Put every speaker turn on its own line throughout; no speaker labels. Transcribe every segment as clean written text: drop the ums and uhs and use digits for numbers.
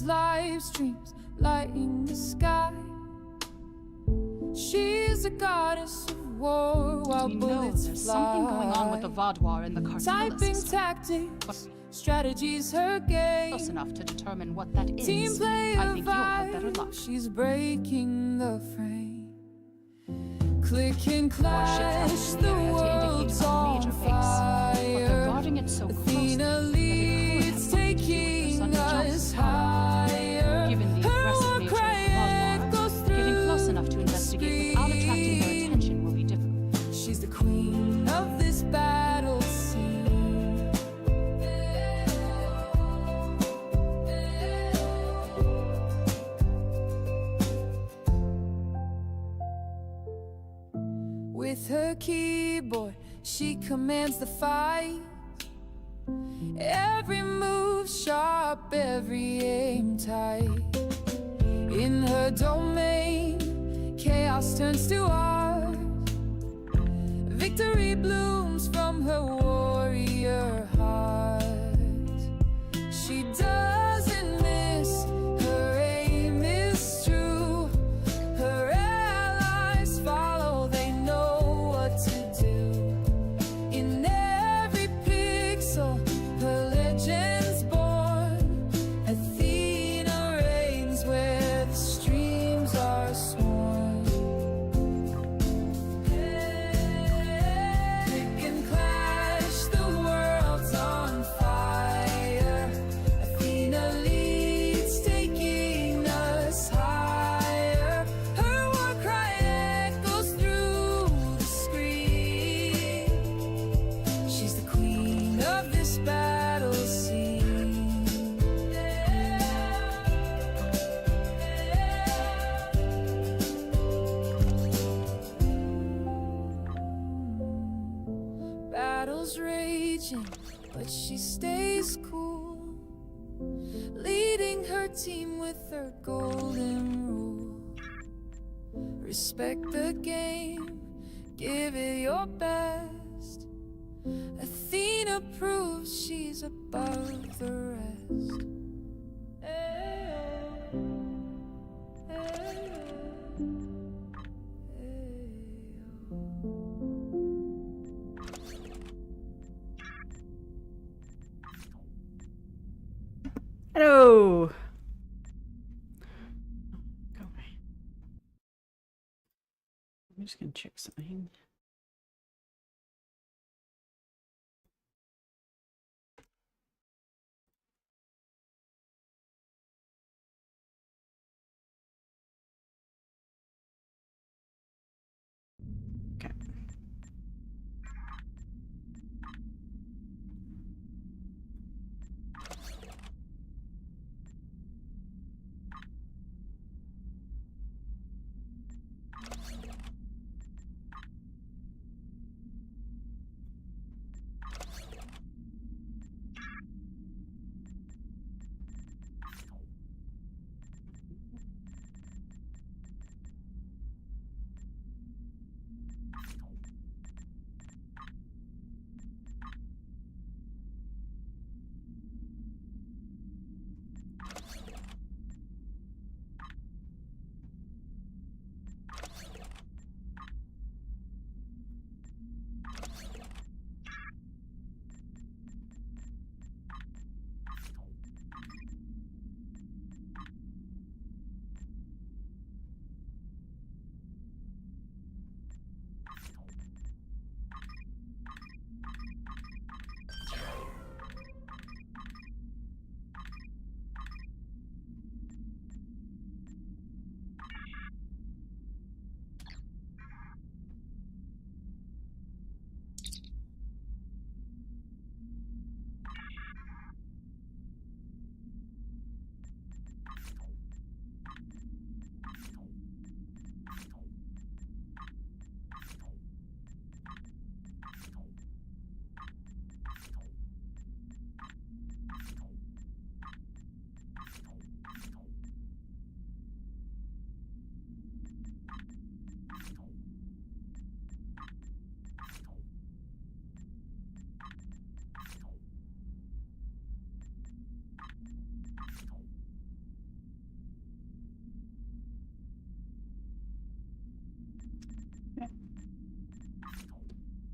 as live streams lighting the sky. She's a goddess of war while bullets
there's
fly.
something going on with the Vaudoir in the cardassian
Typing
system.
tactics, strategies her game.
Close enough to determine what that is.
Team player
I think you'll have better luck.
she's breaking the frame. Click and clash, the world's on fire.
But they're guarding it so closely
Athena
that it could
leads,
have nothing to do with
taking
her sudden
us
jump.
higher.
Given the
Her
aggressive
war
nature of
cry
the Vaudoir,
echoes
getting
through
close enough to investigate without attracting their attention will be difficult.
She's the queen of this battle scene. With her keyboard, she commands the fight. Every move sharp, every aim tight. In her domain, chaos turns to art. Victory blooms from her warrior heart. She doesn't miss, her aim is true. Her allies follow, they know what to do. In every pixel, her legend's born. Athena reigns where the streams are sworn. Click and clash, the world's on fire. Athena leads, taking us higher. Her war cry echoes through the screen. She's the queen of this battle scene. Battles raging, but she stays cool, leading her team with her golden rule. Respect the game, give it your best. Athena proves she's above the rest. Ayo, ayo,
Hello. Go away. I'm just gonna check something. Okay.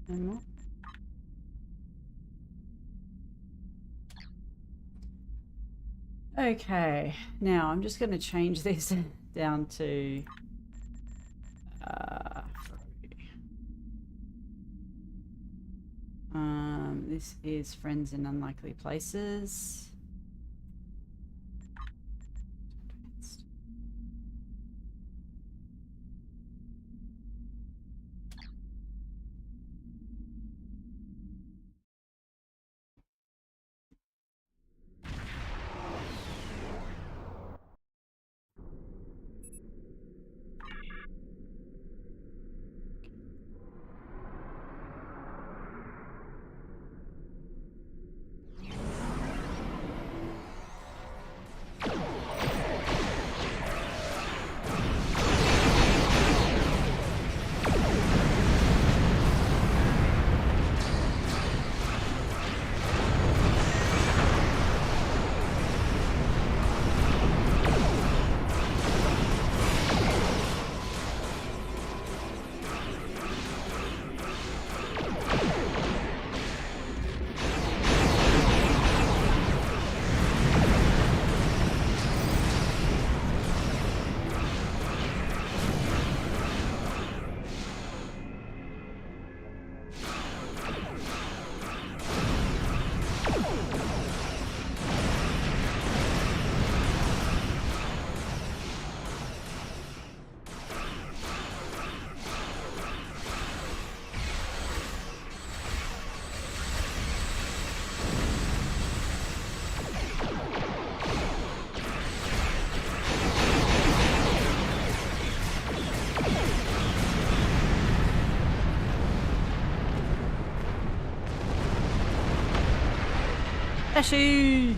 And more. Okay, now I'm just going to change this down to this is friends in unlikely places. Ashy!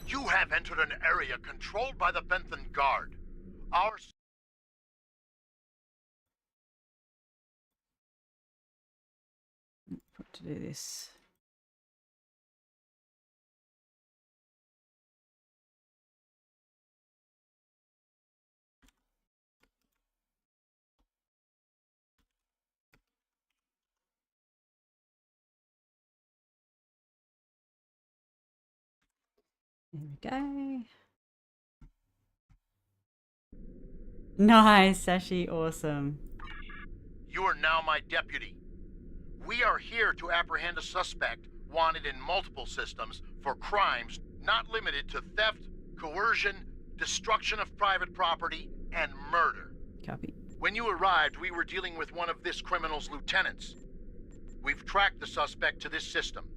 You have entered an area controlled by the Benthan Guard. Our...
What to do this? There we go. Nice, Sashi, awesome.
You are now my deputy. We are here to apprehend a suspect wanted in multiple systems for crimes not limited to theft, coercion, destruction of private property, and murder.
Copy.
When you arrived, we were dealing with one of this criminal's lieutenants. We've tracked the suspect to this system.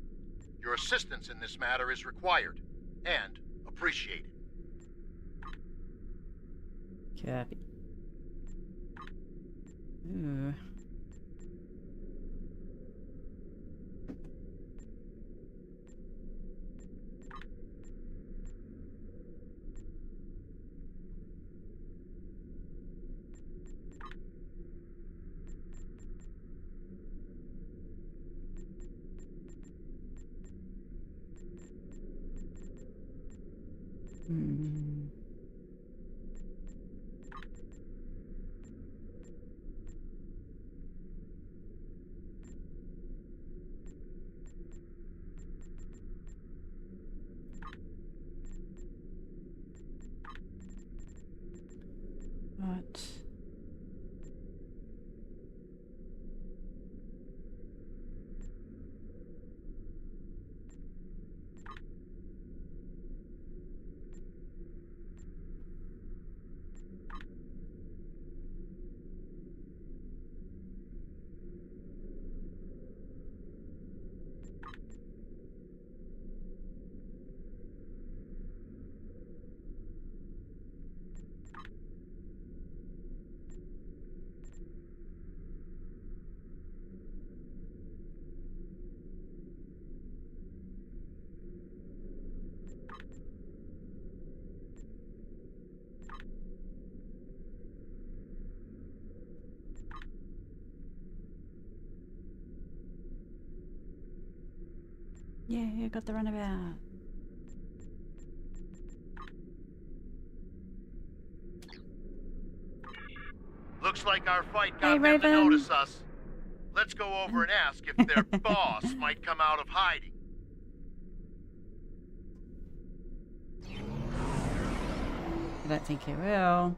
Your assistance in this matter is required and appreciated.
Copy. Ooh. Hmm. What? Yeah, I got the runabout.
Looks like our fight got
Hey,
them to
Raven.
notice us. Let's go over and ask if their boss might come out of hiding.
I don't think he will.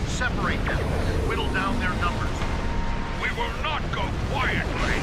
Separate them. Whittle down their numbers. We will not go quietly.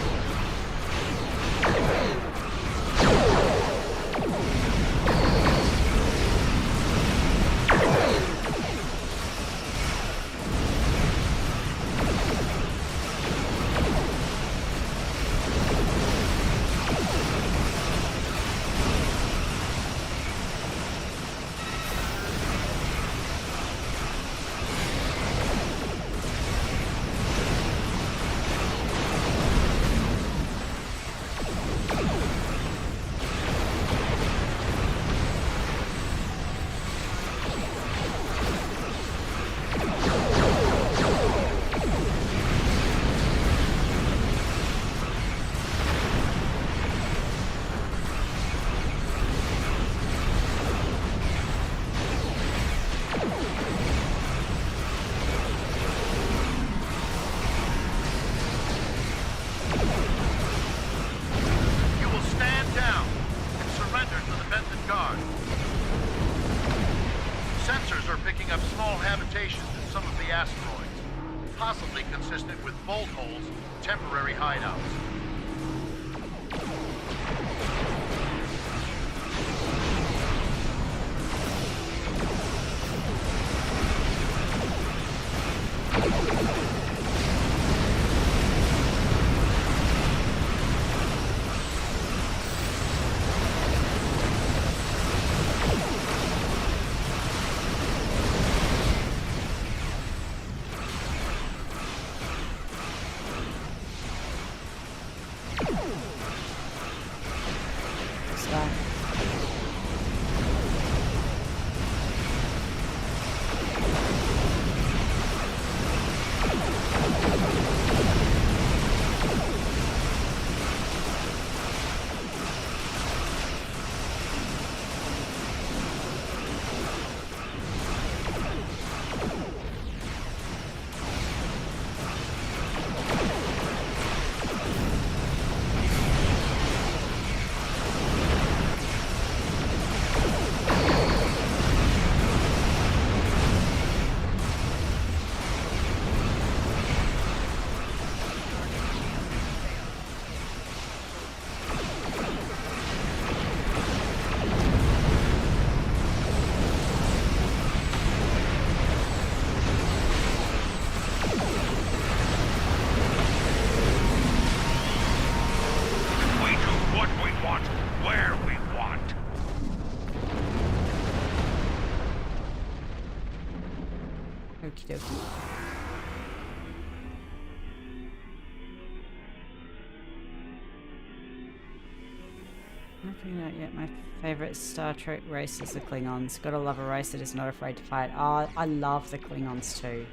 Sensors are picking up small habitations in some of the asteroids, possibly consistent with bolt holes, temporary hideouts.
Okie dokie. Not figured out yet. My favorite Star Trek race is the Klingons. Gotta love a race that is not afraid to fight. Oh, I love the Klingons too.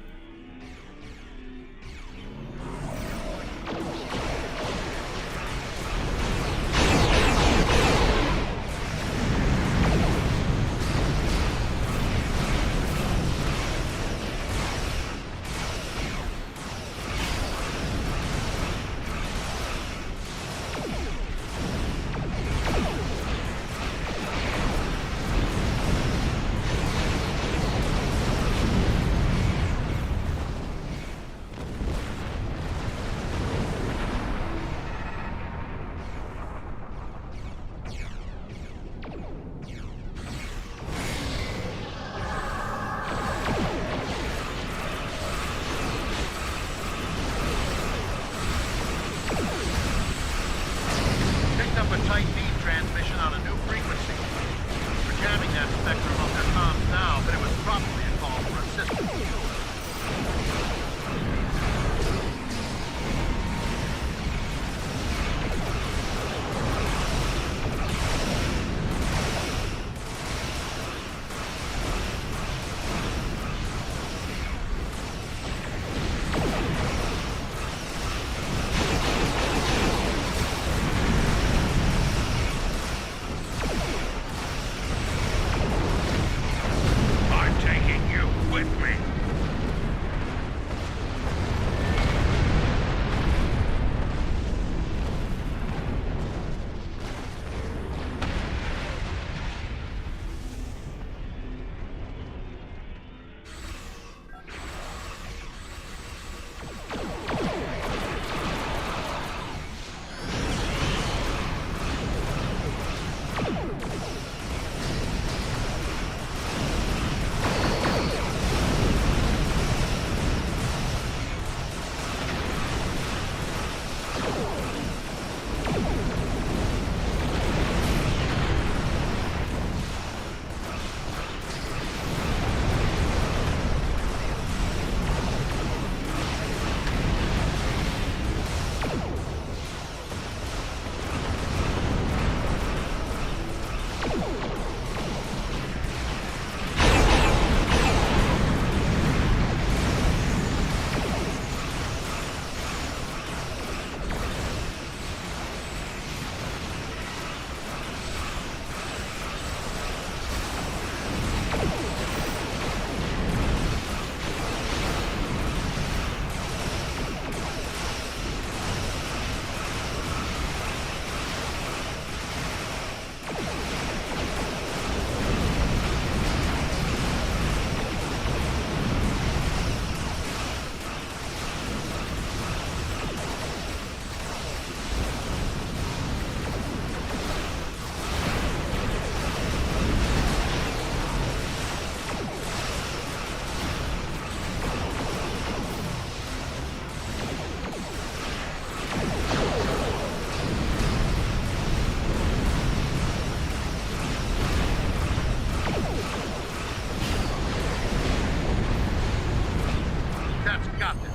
That's Captain.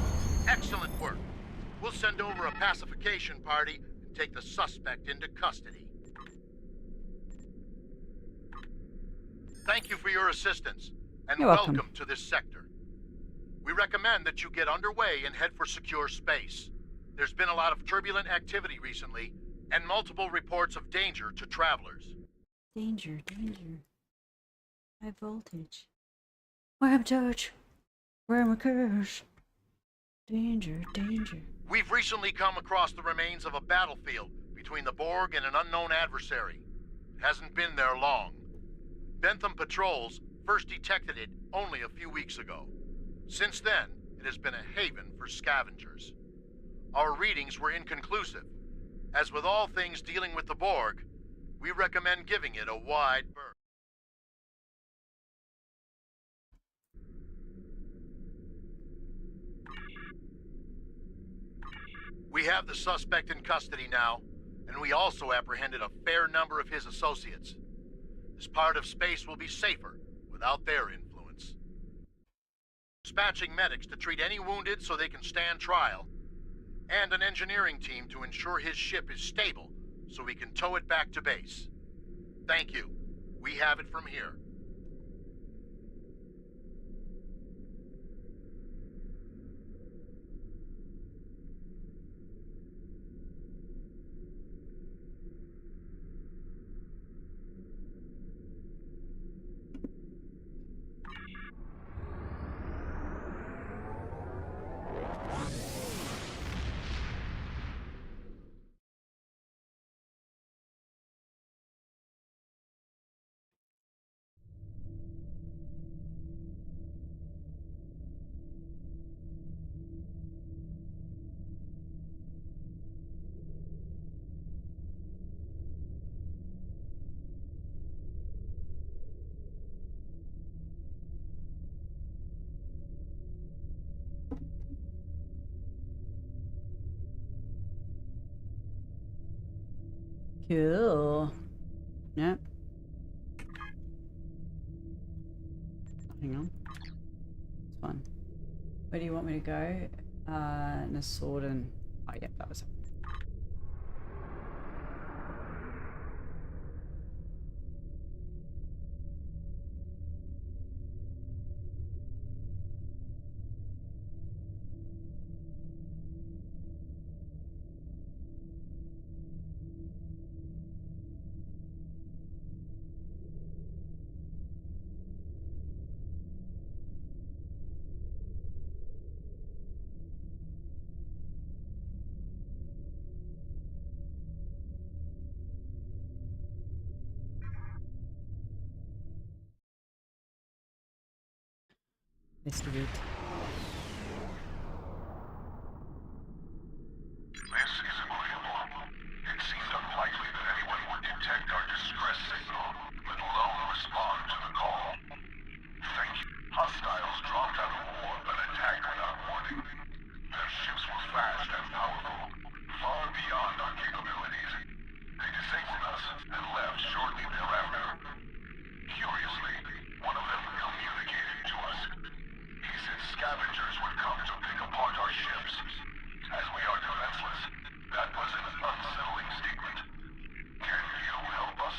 Excellent work. We'll send over a pacification party and take the suspect into custody. Thank you for your assistance, and
You're welcome.
welcome to this sector. We recommend that you get underway and head for secure space. There's been a lot of turbulent activity recently, and multiple reports of danger to travelers.
Danger, danger. High voltage. Wham touch. Wham curse. Danger, danger.
We've recently come across the remains of a battlefield between the Borg and an unknown adversary. It hasn't been there long. Bentham patrols first detected it only a few weeks ago. Since then, it has been a haven for scavengers. Our readings were inconclusive. As with all things dealing with the Borg, we recommend giving it a wide berth. We have the suspect in custody now, and we also apprehended a fair number of his associates. This part of space will be safer without their influence. Dispatching medics to treat any wounded so they can stand trial, and an engineering team to ensure his ship is stable so we can tow it back to base. Thank you. We have it from here.
Cool. Yep. Hang on. It's fine. Where do you want me to go? And a sword and... Oh, yeah, that was it. Mr. Root.
This is agreeable. It seemed unlikely that anyone would detect our distress signal, let alone respond to the call. Thank you. Hostiles dropped out of war but attacked without warning. Their ships were fast and powerful, far beyond our capabilities. They disabled us and left shortly thereafter. Curiously, one of them communicated to us. He said scavengers would come to pick apart our ships. As we are defenseless, that was an unsettling statement. Can you help us?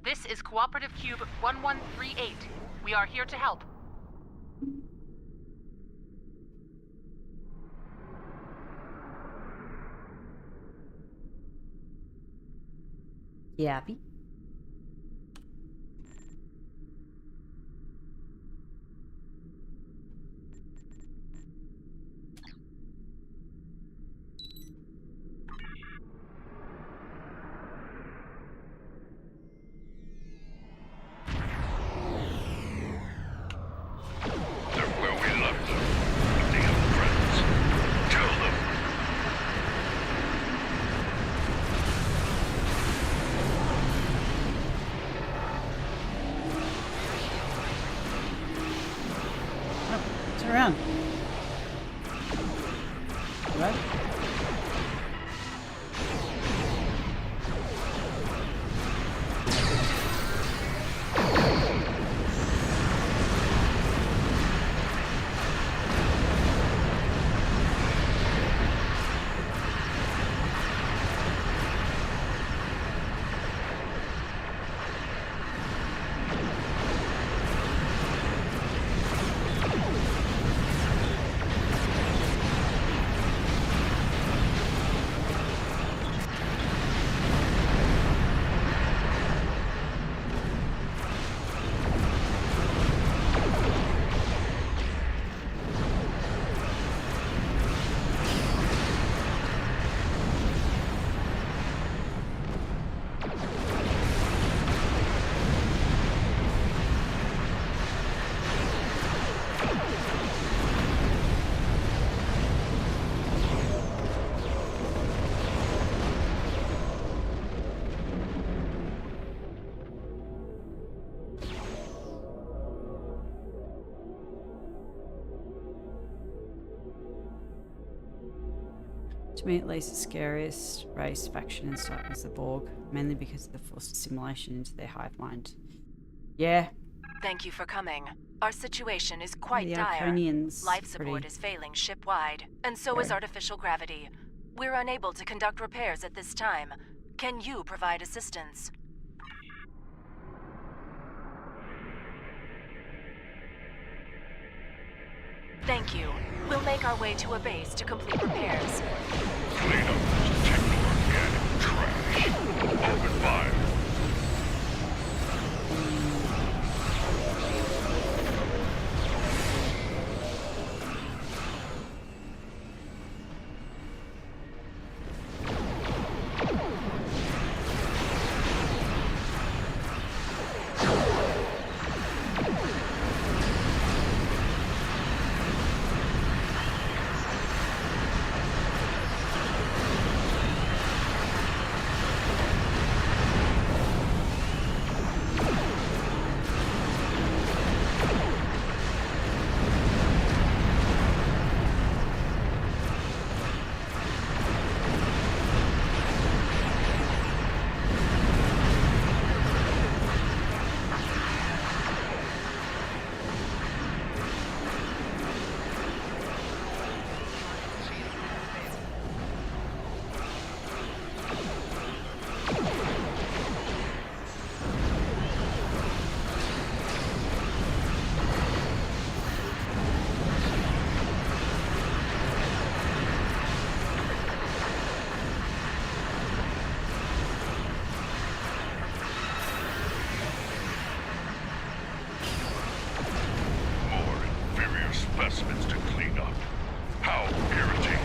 This is Cooperative Cube 1138. We are here to help.
Yappy.
They're where we left them. But they have friends. Kill them!
Turn around. Right? To me, at least, the scariest race faction in Star is the Borg, mainly because of the forced assimilation into their hive mind. Yeah.
Thank you for coming. Our situation is quite
The
dire.
Arconians,
Life support
pretty
is failing ship-wide, and so is artificial gravity. We're unable to conduct repairs at this time. Can you provide assistance? Thank you. We'll make our way to a base to complete repairs.
Clean up this techno-organic trash. Open fire. Specimens to clean up. How irritating.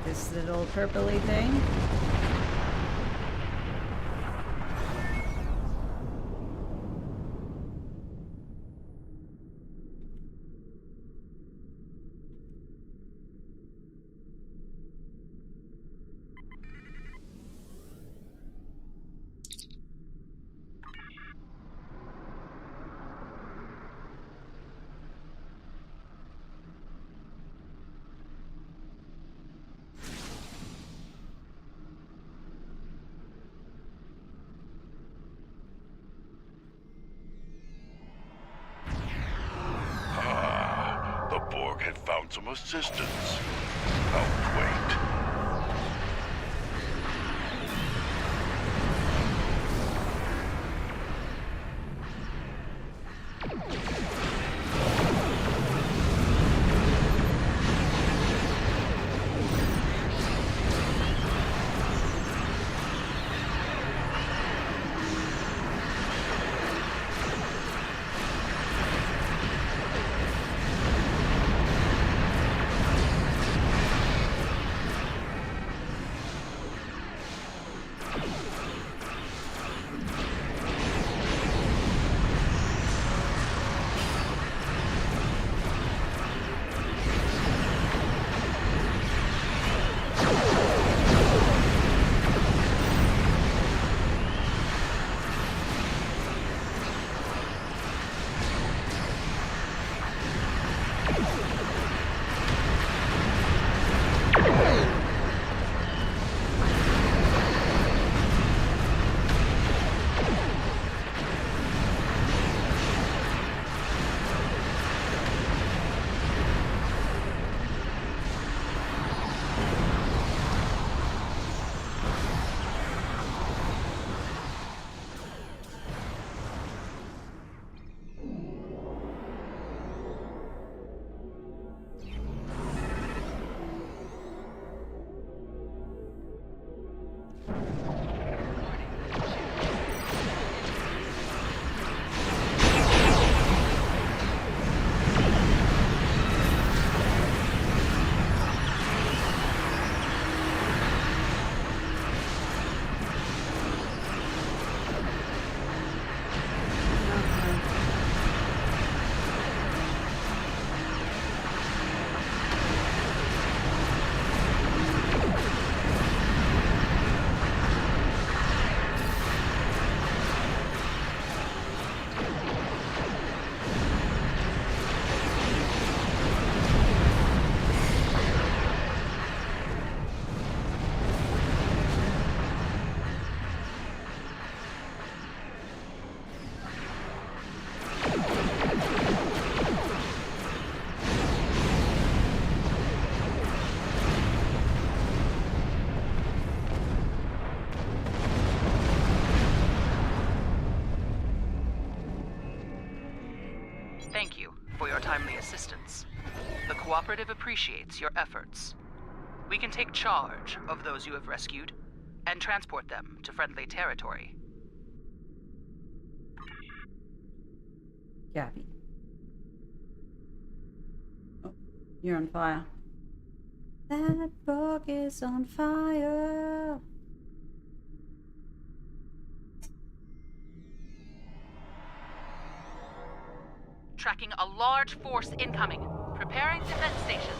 This little purpley thing.
Had found some assistance. I'll wait.
assistance. The Cooperative appreciates your efforts. We can take charge of those you have rescued and transport them to friendly territory.
Gabby. Oh, you're on fire. That Borg is on fire.
Tracking a large force incoming. Preparing defense stations.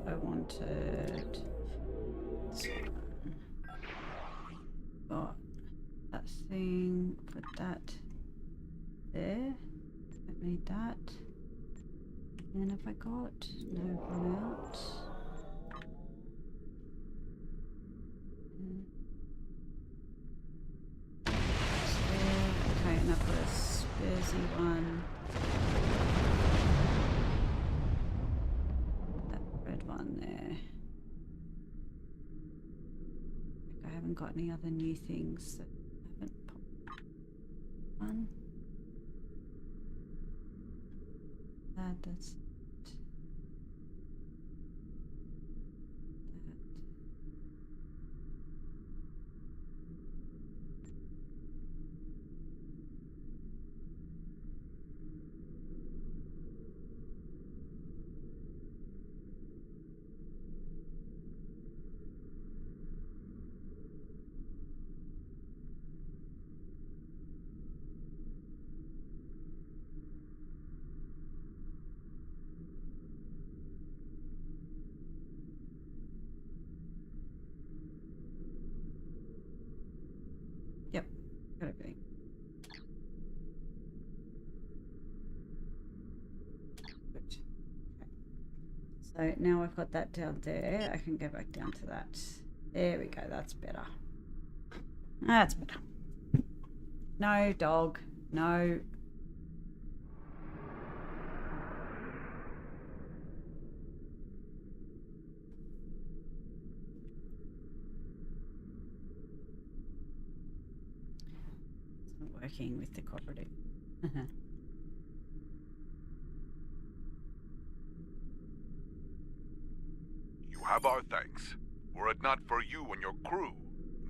I wanted this one. Got that thing, put that there. Don't need that. And have I got? No, run out. Okay, and I've got a Spursy one. One there. I haven't got any other new things that haven't popped on. That's it. Yep, got everything. Good. Okay. So now I've got that down there, I can go back down to that. There we go, that's better. That's better. No, dog. No. Working with the cooperative.
You have our thanks. Were it not for you and your crew,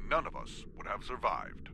none of us would have survived.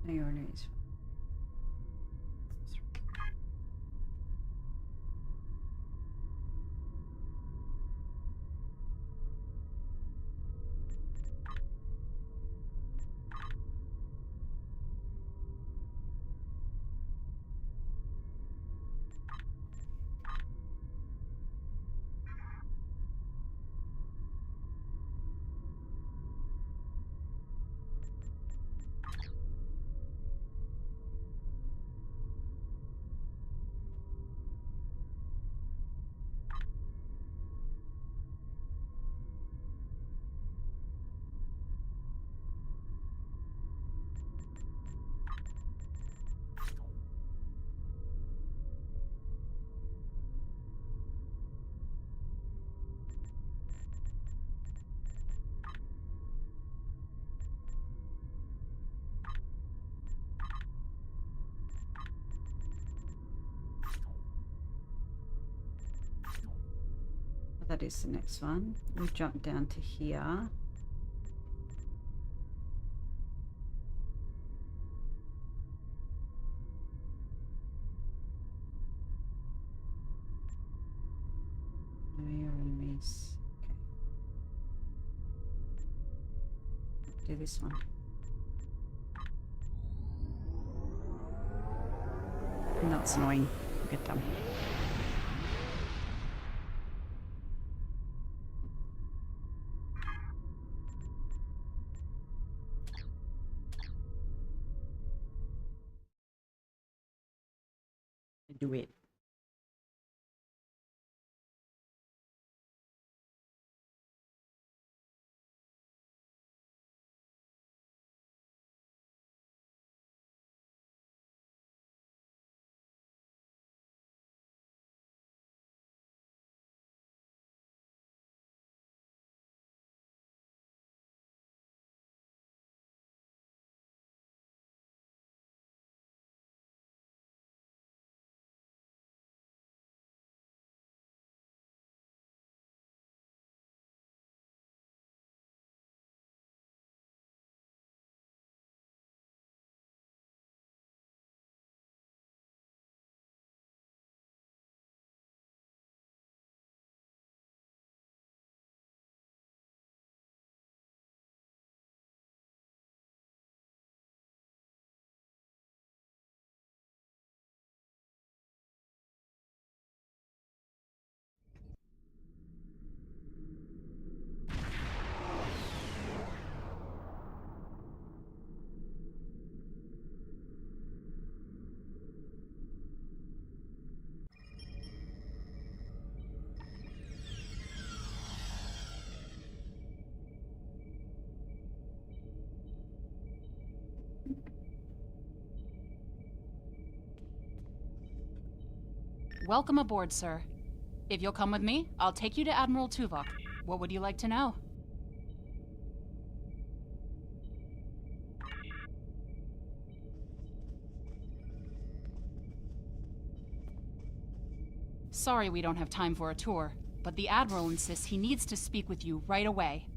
No, your enemies. That is the next one. We'll jump down to here. No, your enemies. Okay. Do this one. No, it's annoying. Get done. Do it.
Welcome aboard, sir. If you'll come with me, I'll take you to Admiral Tuvok. What would you like to know? Sorry we don't have time for a tour, but the Admiral insists he needs to speak with you right away.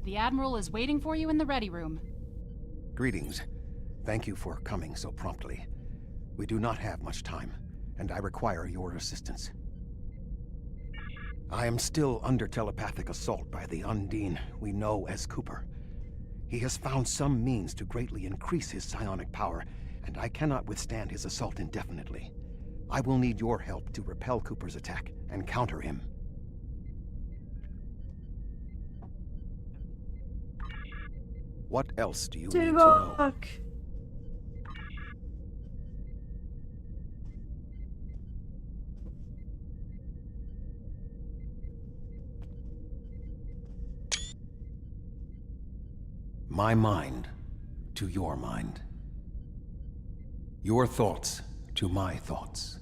The Admiral is waiting for you in the ready room.
Greetings. Thank you for coming so promptly. We do not have much time, and I require your assistance. I am still under telepathic assault by the Undine we know as Cooper. He has found some means to greatly increase his psionic power, and I cannot withstand his assault indefinitely. I will need your help to repel Cooper's attack and counter him. What else do you need to know?
Tuvok!
My mind to your mind. Your thoughts to my thoughts.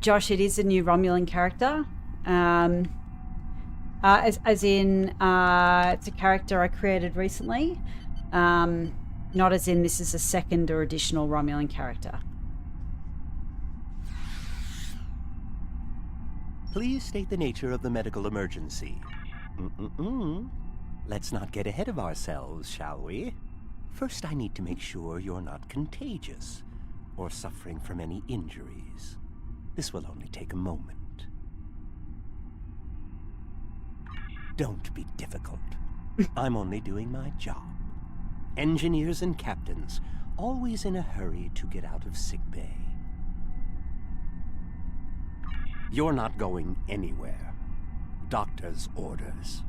Josh, it is a new Romulan character. As in, it's a character I created recently. Not as in this is a second or additional Romulan character.
Please state the nature of the medical emergency. Let's not get ahead of ourselves, shall we? First, I need to make sure you're not contagious or suffering from any injuries. This will only take a moment. Don't be difficult. I'm only doing my job. Engineers and captains, always in a hurry to get out of sickbay. You're not going anywhere. Doctor's orders.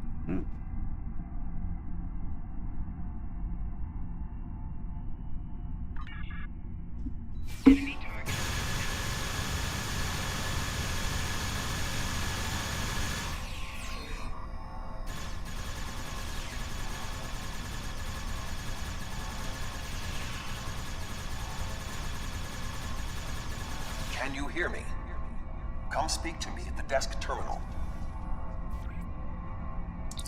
Can you hear me? Come speak to me at the desk terminal.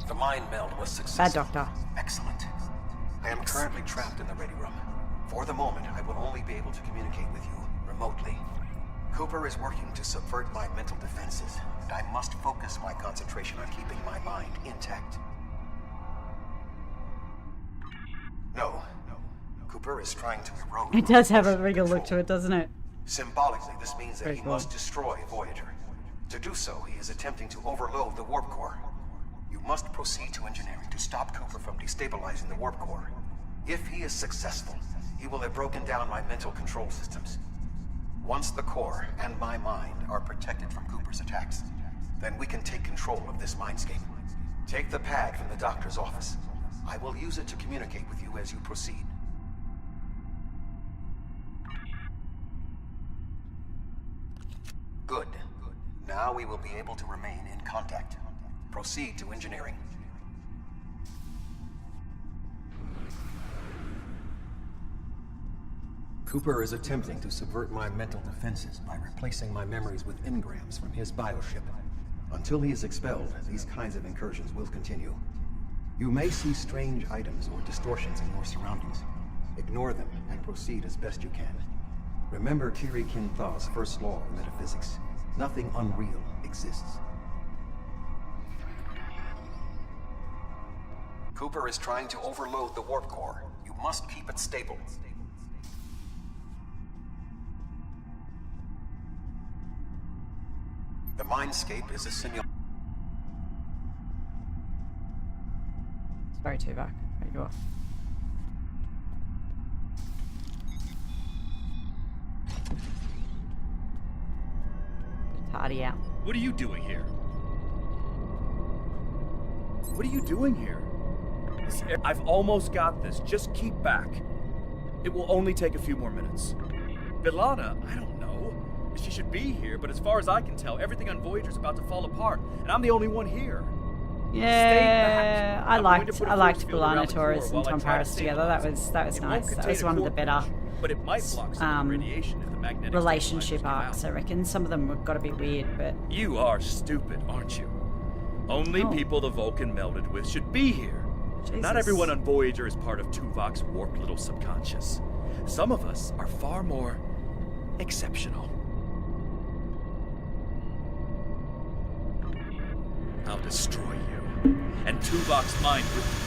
The mind meld was successful.
Bad doctor.
Excellent. I am currently trapped in the ready room. For the moment, I will only be able to communicate with you remotely. Cooper is working to subvert my mental defenses, and I must focus my concentration on keeping my mind intact. No. Cooper is trying to erode...
It does have a regal look to it, doesn't it?
Symbolically, this means that
Very
he
cool.
must destroy Voyager. To do so, he is attempting to overload the warp core. You must proceed to engineering to stop Cooper from destabilizing the warp core. If he is successful, he will have broken down my mental control systems. Once the core and my mind are protected from Cooper's attacks, then we can take control of this mindscape. Take the pad from the doctor's office. I will use it to communicate with you as you proceed. Good. Now we will be able to remain in contact. Proceed to engineering. Cooper is attempting to subvert my mental defenses by replacing my memories with engrams from his bioship. Until he is expelled, these kinds of incursions will continue. You may see strange items or distortions in your surroundings. Ignore them and proceed as best you can. Remember Kiri Kinthaw's first law of metaphysics. Nothing unreal exists. Cooper is trying to overload the warp core. You must keep it stable. The mindscape is a simulation.
Sorry, Tuvok. There you go. Tardy out.
What are you doing here? What are you doing here? I've almost got this. Just keep back. It will only take a few more minutes. B'Elanna, I don't know. She should be here, but as far as I can tell, everything on Voyager's about to fall apart, and I'm the only one here.
Yeah, I liked
B'Elanna
Torres and Tom Paris together. That was nice. That was one of the better
but it might block some radiation if the magnetic
relationship arcs, I reckon. Some of them have got to be weird, but
you are stupid, aren't you? Only people the Vulcan melded with should be here.
Jesus.
Not everyone on Voyager is part of Tuvok's warped little subconscious. Some of us are far more exceptional. I'll destroy you, and Tuvok's mind with you.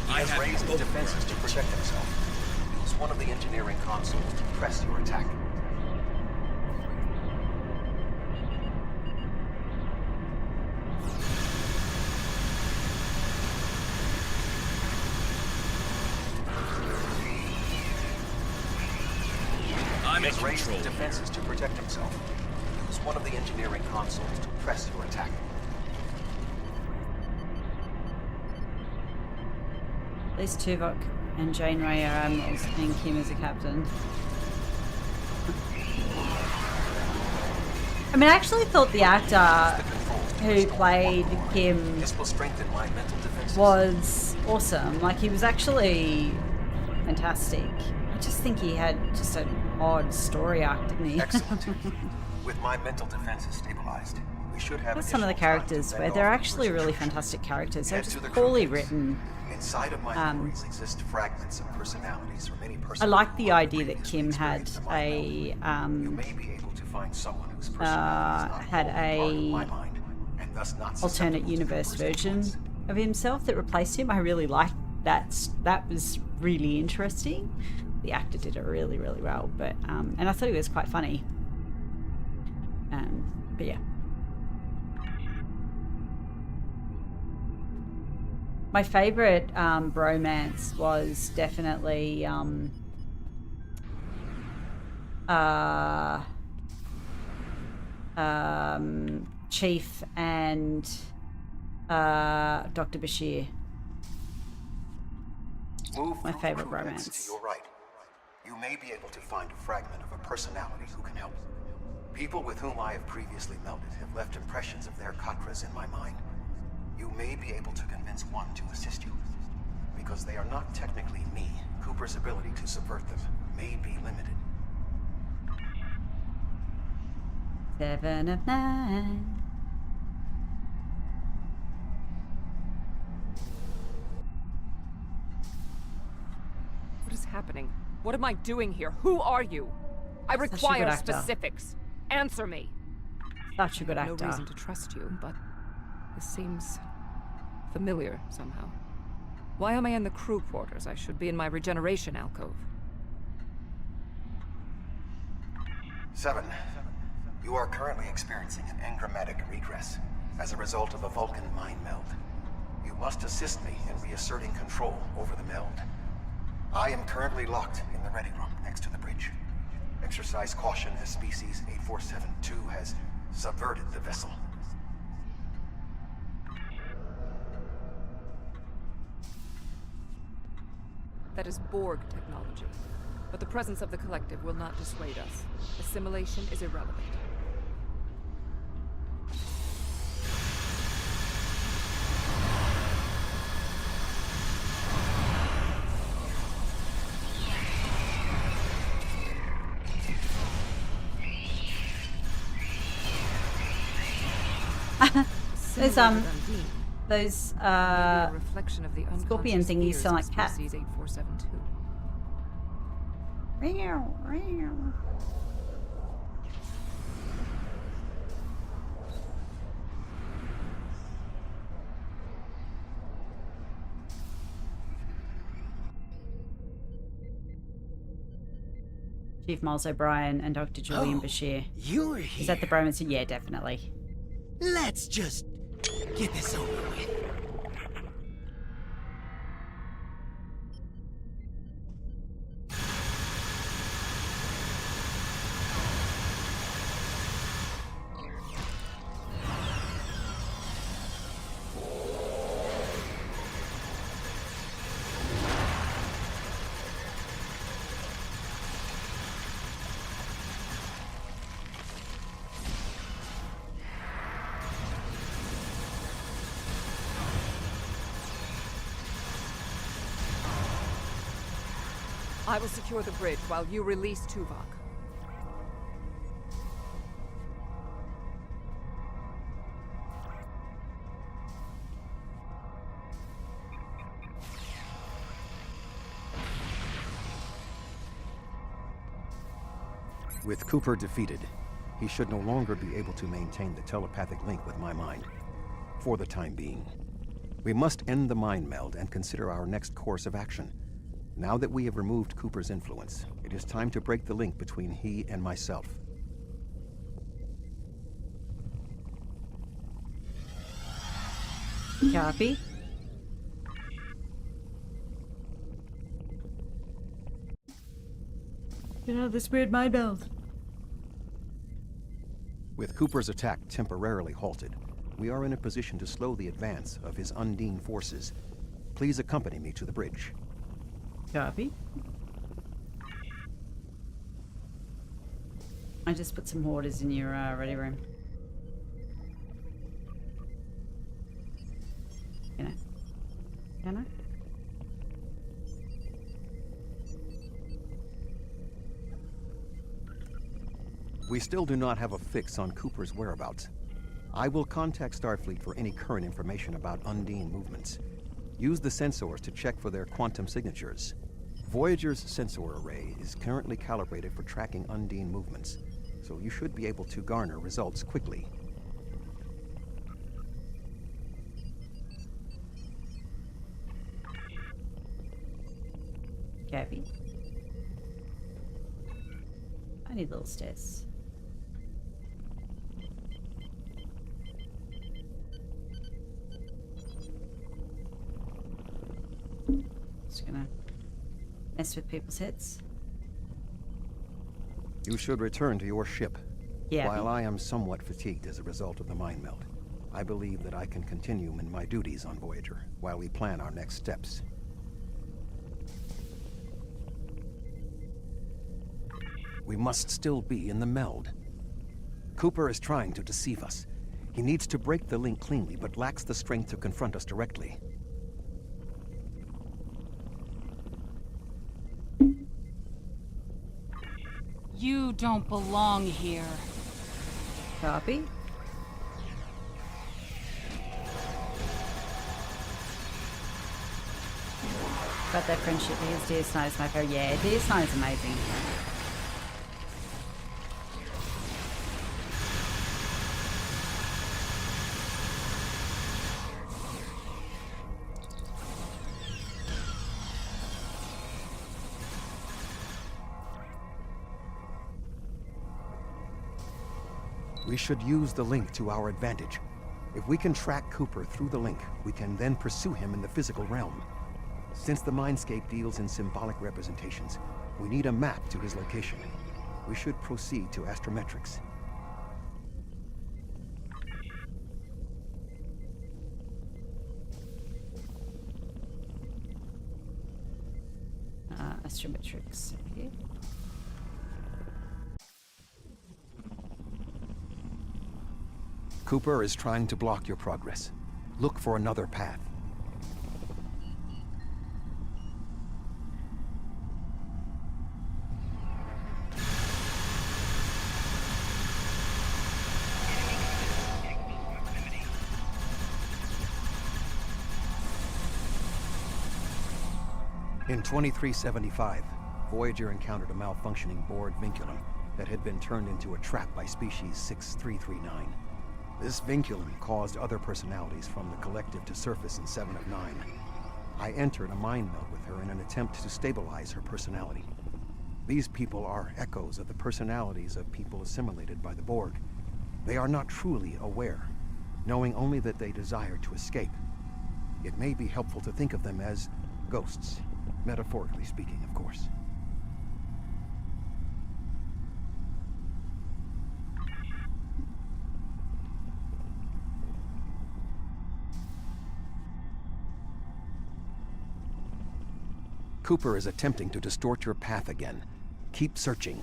He has raised his defenses to protect himself. Use one of the engineering consoles to press your attack. He has raised his defenses to protect himself. Use one of the engineering consoles to press your attack.
at least Tuvok and Janeway are admirals and Kim is a captain. I mean, I actually thought the actor who played Kim
This will strengthen my mental defenses.
was awesome. Like, he was actually fantastic. I just think he had just an odd story arc, didn't he?
Excellent. With my mental defenses stabilized, we should have
There's some of the
additional time to
characters
fend
where
off
they're
the
actually really
intrusion.
fantastic characters. They're
Head
just
to the
poorly
crew base.
written.
Inside of my memories exist fragments of personalities from any person.
I like the
who
idea that
previously
Kim had
experienced the mind meld. You may be able to find someone whose personality is not
had
wholly part of
a
my mind, and thus not
alternate
susceptible to
universe
adverse
version
influence.
of himself that replaced him. I really liked that. That was really interesting. The actor did it really, really well, but and I thought he was quite funny. But yeah. My favourite bromance was definitely Chief and Dr. Bashir.
Move
My
through
favourite
the crew base
romance.
to your right. You may be able to find a fragment of a personality who can help. People with whom I have previously melded have left impressions of their Katras in my mind. You may be able to convince one to assist you. Because they are not technically me, Cooper's ability to subvert them may be limited.
7 of 9.
What is happening? What am I doing here? Who are you? I
Such a good
require
actor.
specifics. Answer me.
Such a good
No
actor.
reason to trust you, but this seems familiar somehow. Why am I in the crew quarters? I should be in my regeneration alcove.
7. You are currently experiencing an engrammatic regress as a result of a Vulcan mind meld. You must assist me in reasserting control over the meld. I am currently locked in the ready room next to the bridge. Exercise caution as species 8472 has subverted the vessel.
That is Borg technology. But the presence of the collective will not dissuade us. Assimilation is irrelevant.
There's
Similar to Undine,
those
maybe a reflection of the
scorpion
unconscious
thingies
fears
sound
of
like cats.
species 8472.
Chief Miles O'Brien and Dr. Julian Bashir.
You're here.
Is that the bromance? Yeah, definitely.
Let's just get this over with.
I will secure the bridge while you release Tuvok.
With Cooper defeated, he should no longer be able to maintain the telepathic link with my mind. For the time being. We must end the mind meld and consider our next course of action. Now that we have removed Cooper's influence, it is time to break the link between he and myself.
Copy. Get out of this weird mind meld.
With Cooper's attack temporarily halted, we are in a position to slow the advance of his Undine forces. Please accompany me to the bridge.
Copy. I just put some hoarders in your ready room. Can I? Can I?
We still do not have a fix on Cooper's whereabouts. I will contact Starfleet for any current information about Undine movements. Use the sensors to check for their quantum signatures. Voyager's sensor array is currently calibrated for tracking Undine movements, so you should be able to garner results quickly.
Gabby. I need little stairs. Just gonna mess with people's heads.
You should return to your ship.
Yeah.
While I am somewhat fatigued as a result of the mind meld, I believe that I can continue in my duties on Voyager while we plan our next steps. We must still be in the meld. Cooper is trying to deceive us. He needs to break the link cleanly, but lacks the strength to confront us directly.
You don't belong here.
Copy. Got that friendship because DS9 is my favorite. Yeah, DS9 is amazing.
We should use the link to our advantage. If we can track Cooper through the link, we can then pursue him in the physical realm. Since the mindscape deals in symbolic representations, we need a map to his location. We should proceed to astrometrics.
Astrometrics. Okay.
Cooper is trying to block your progress. Look for another path. In 2375, Voyager encountered a malfunctioning Borg vinculum that had been turned into a trap by species 6339. This vinculum caused other personalities from the collective to surface in 7 of 9. I entered a mind meld with her in an attempt to stabilize her personality. These people are echoes of the personalities of people assimilated by the Borg. They are not truly aware, knowing only that they desire to escape. It may be helpful to think of them as ghosts, metaphorically speaking, of course. Cooper is attempting to distort your path again. Keep searching.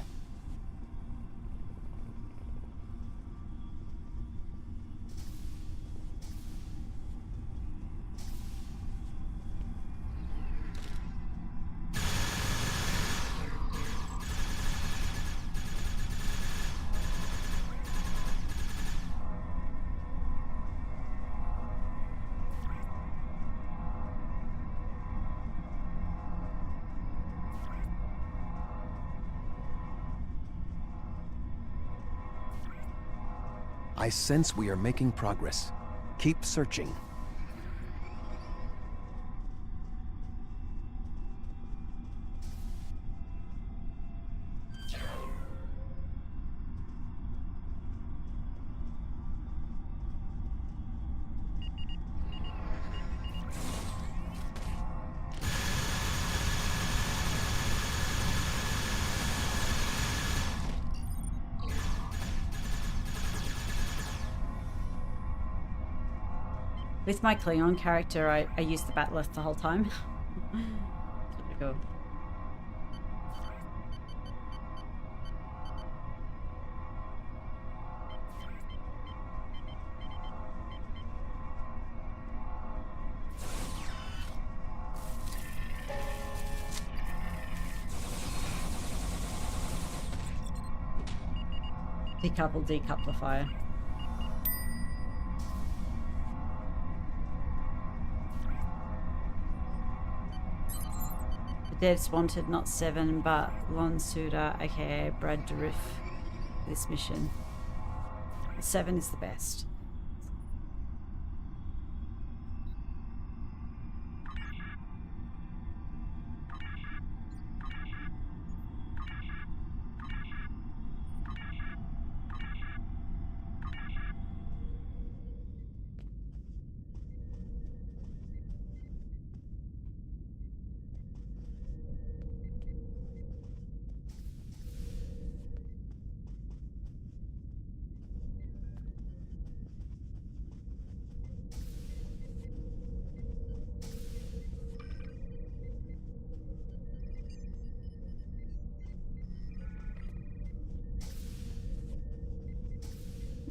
I sense we are making progress. Keep searching.
With my Klingon character, I used the bat'leth the whole time. Pretty cool. Decouple, decoupler. Devs wanted not 7, but Lon Suda, aka Brad Dourif, this mission. 7 is the best.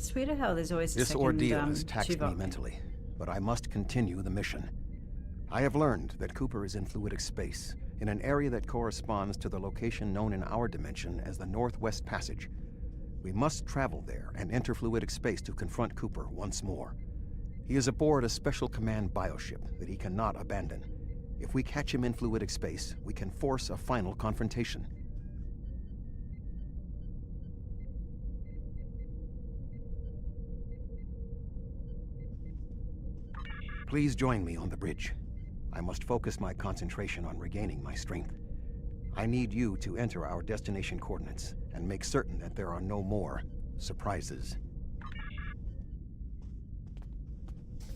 It's weird how there's always a
This
second,
ordeal has taxed me
Tuvok.
mentally, but I must continue the mission. I have learned that Cooper is in fluidic space, in an area that corresponds to the location known in our dimension as the Northwest Passage. We must travel there and enter fluidic space to confront Cooper once more. He is aboard a special command bioship that he cannot abandon. If we catch him in fluidic space, we can force a final confrontation. Please join me on the bridge. I must focus my concentration on regaining my strength. I need you to enter our destination coordinates and make certain that there are no more surprises.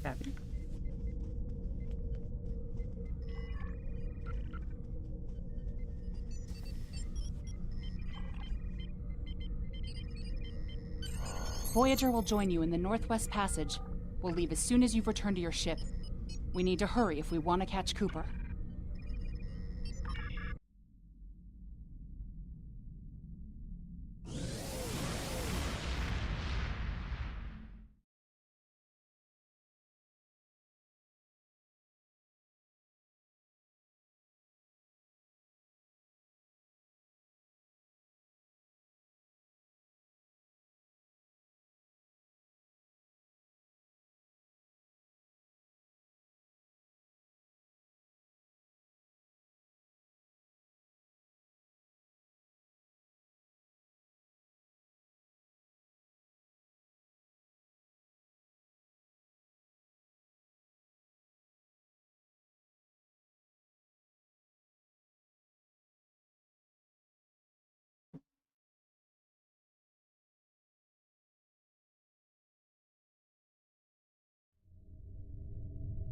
Copy.
Voyager will join you in the Northwest Passage. We'll leave as soon as you've returned to your ship. We need to hurry if we want to catch Cooper.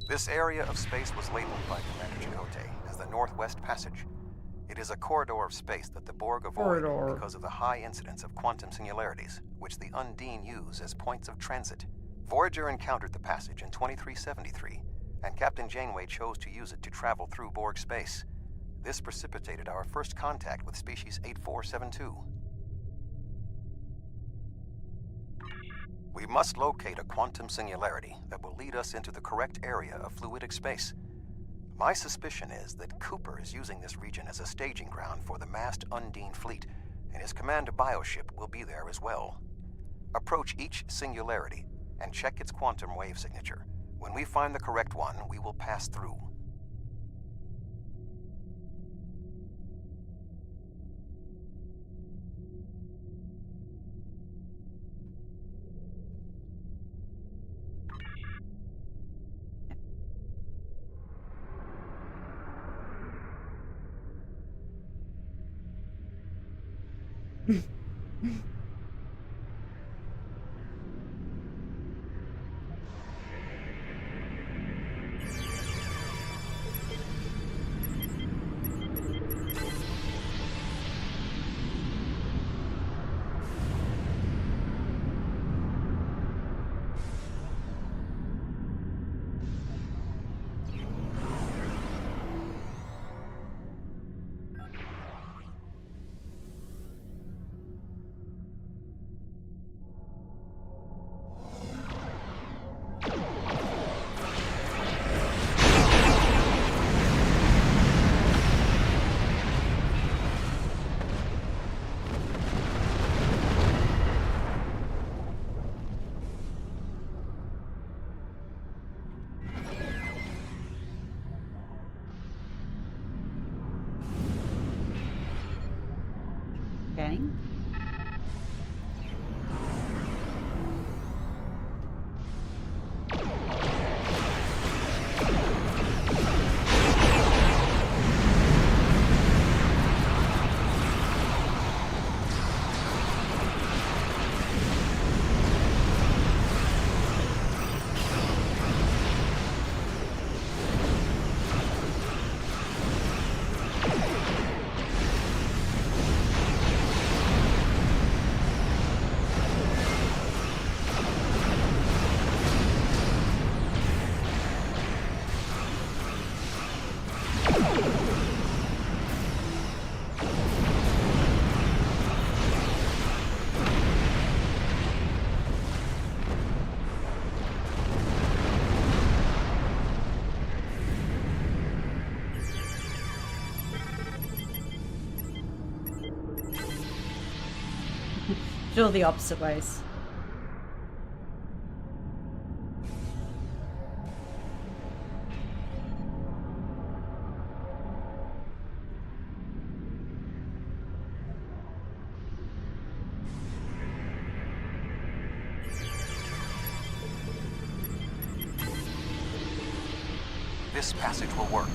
This area of space was labeled by Commander Chakotay as the Northwest Passage. It is a corridor of space that the Borg avoid because of the high incidence of quantum singularities, which the Undine use as points of transit. Voyager encountered the passage in 2373, and Captain Janeway chose to use it to travel through Borg space. This precipitated our first contact with species 8472. We must locate a quantum singularity that will lead us into the correct area of fluidic space. My suspicion is that Cooper is using this region as a staging ground for the massed Undine fleet, and his command bioship will be there as well. Approach each singularity and check its quantum wave signature. When we find the correct one, we will pass through.
Do all the opposite ways.
This passage will work.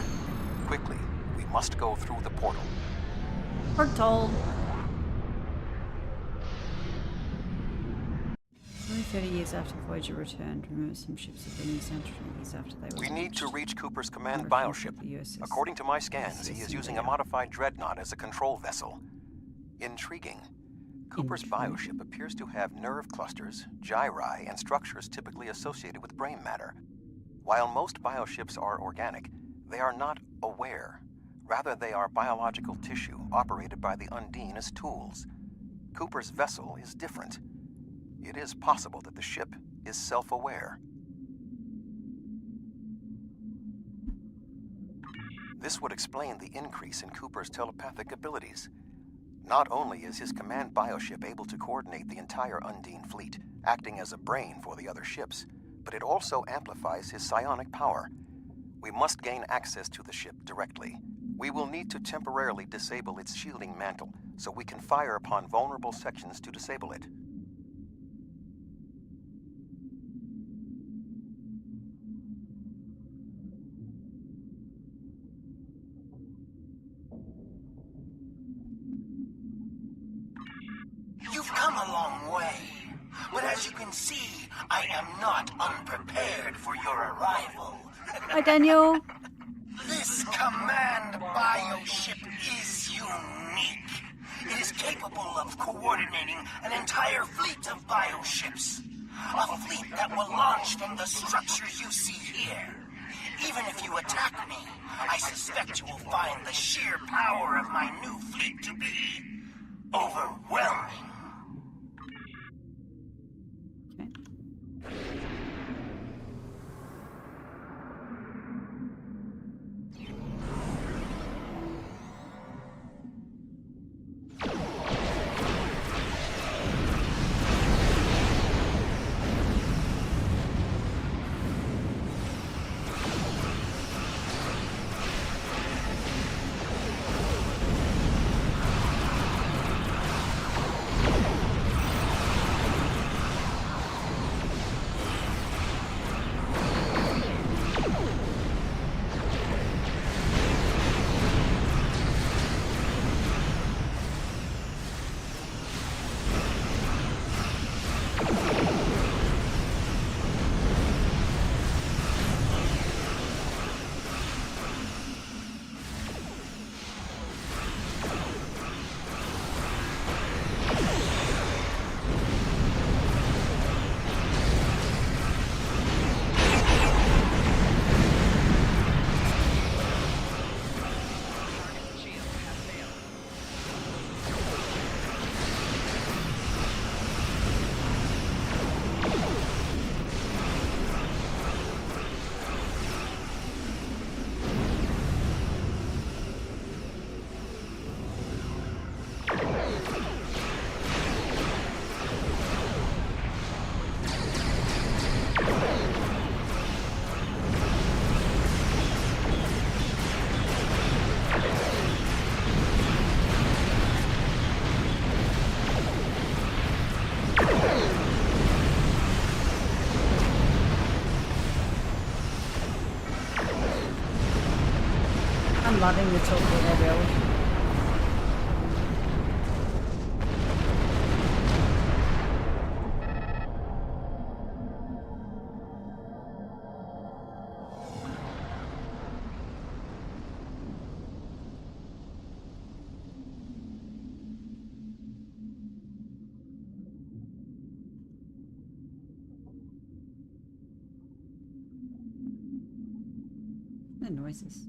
Quickly, we must go through the portal.
Portal. Only 30 years after Voyager returned, remember some ships have been used years after they were
We need to
launched.
reach Cooper's command
Number of
bioship.
the USS
According to my scans, he is using a modified dreadnought as a control vessel. Intriguing. Cooper's bioship appears to have nerve clusters, gyri, and structures typically associated with brain matter. While most bioships are organic, they are not aware. Rather, they are biological tissue operated by the Undine as tools. Cooper's vessel is different. It is possible that the ship is self-aware. This would explain the increase in Cooper's telepathic abilities. Not only is his command bioship able to coordinate the entire Undine fleet, acting as a brain for the other ships, but it also amplifies his psionic power. We must gain access to the ship directly. We will need to temporarily disable its shielding mantle, so we can fire upon vulnerable sections to disable it.
You've come a long way, but as you can see, I am not unprepared for your arrival.
Hi, Daniel.
This command bioship is unique. It is capable of coordinating an entire fleet of bioships. A fleet that will launch from the structures you see here. Even if you attack me, I suspect you will find the sheer power of my new fleet to be overwhelming.
I'm loving the torpedo build. The noises.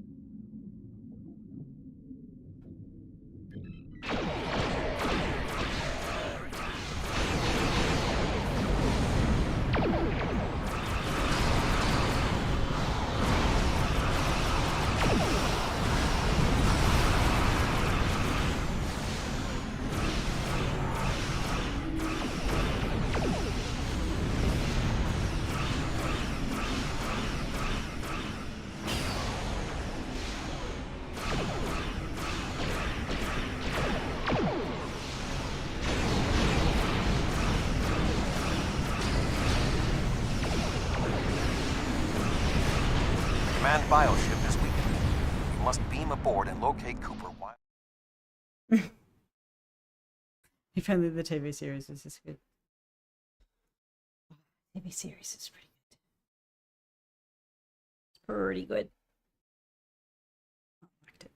bioship is weakened. We must beam aboard and locate Cooper while...
If only the TV series was this good. TV series is pretty good. It's pretty good. I liked it.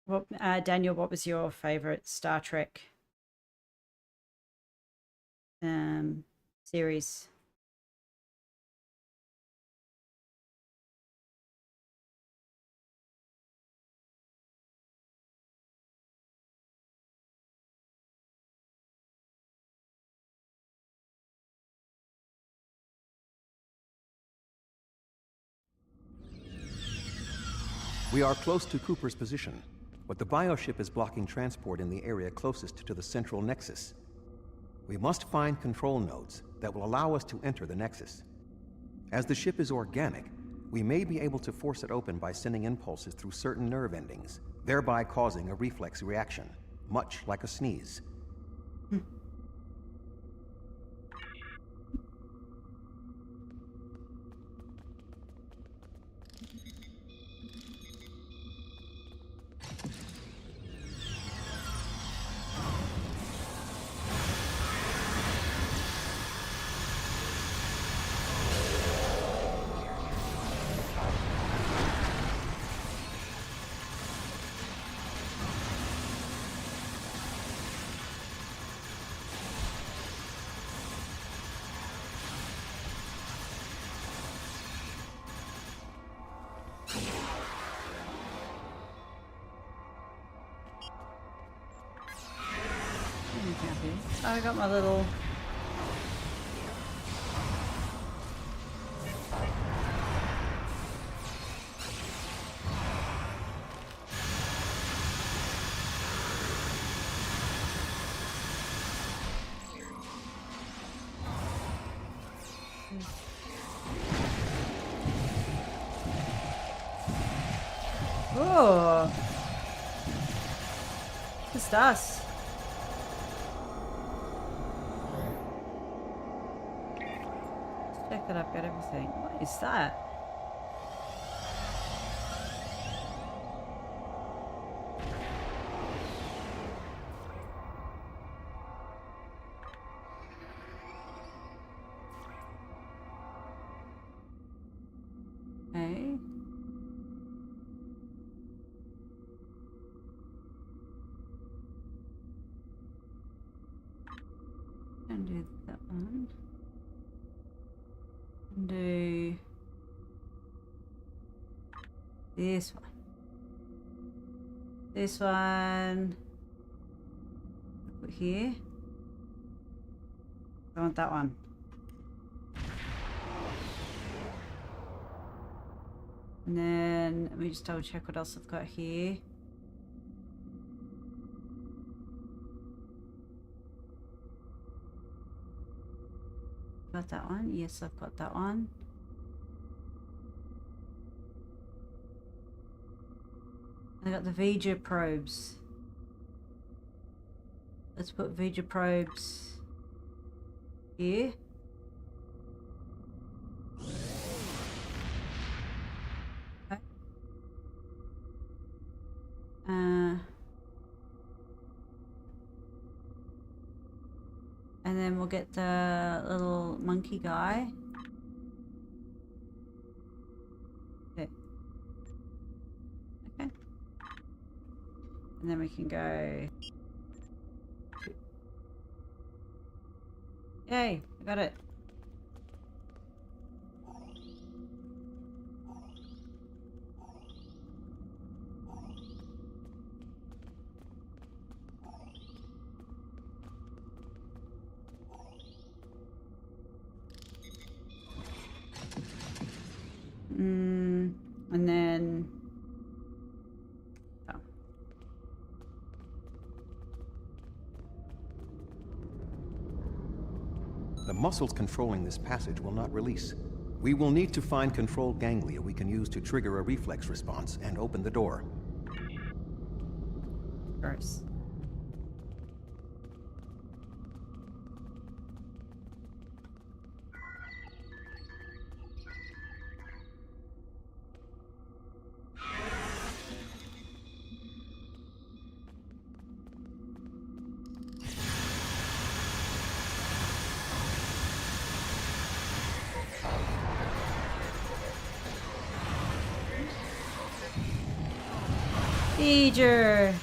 Well, Daniel, what was your favorite Star Trek series?
We are close to Cooper's position, but the bioship is blocking transport in the area closest to the central nexus. We must find control nodes that will allow us to enter the nexus. As the ship is organic, we may be able to force it open by sending impulses through certain nerve endings, thereby causing a reflex reaction, much like a sneeze.
I got my little... Oh! What's das? Check that I've got everything. What is that? Okay. And do that one. Do this one. This one. Put here. I want that one. And then let me just double check what else I've got here. Got that one? Yes, I've got that one. I got the Voyager probes. Let's put Voyager probes here. Okay. And then we'll get the little monkey guy. Okay. Okay. And then we can go. Yay, I got it. And then
The muscles controlling this passage will not release. We will need to find control ganglia we can use to trigger a reflex response and open the door.
Gross. Voyager.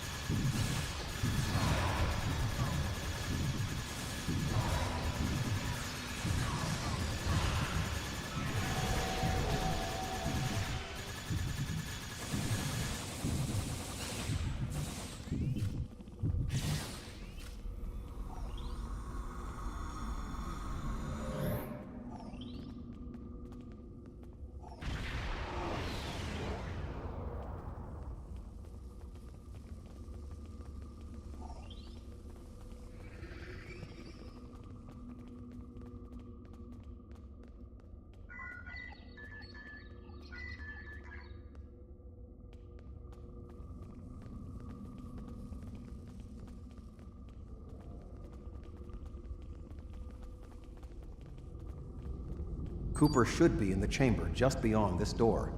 Cooper should be in the chamber just beyond this door.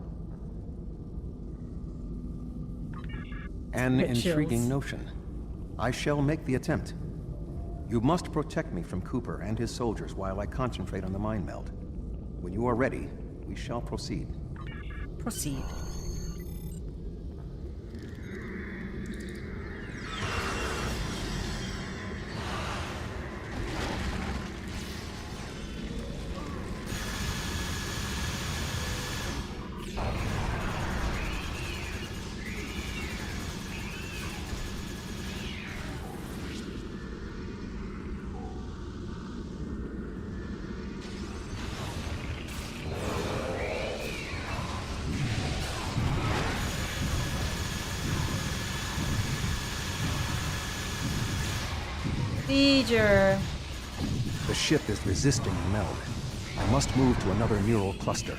An intriguing notion. I shall make the attempt. You must protect me from Cooper and his soldiers while I concentrate on the mind meld. When you are ready, we shall proceed.
Proceed. Voyager.
The ship is resisting the meld. I must move to another neural cluster.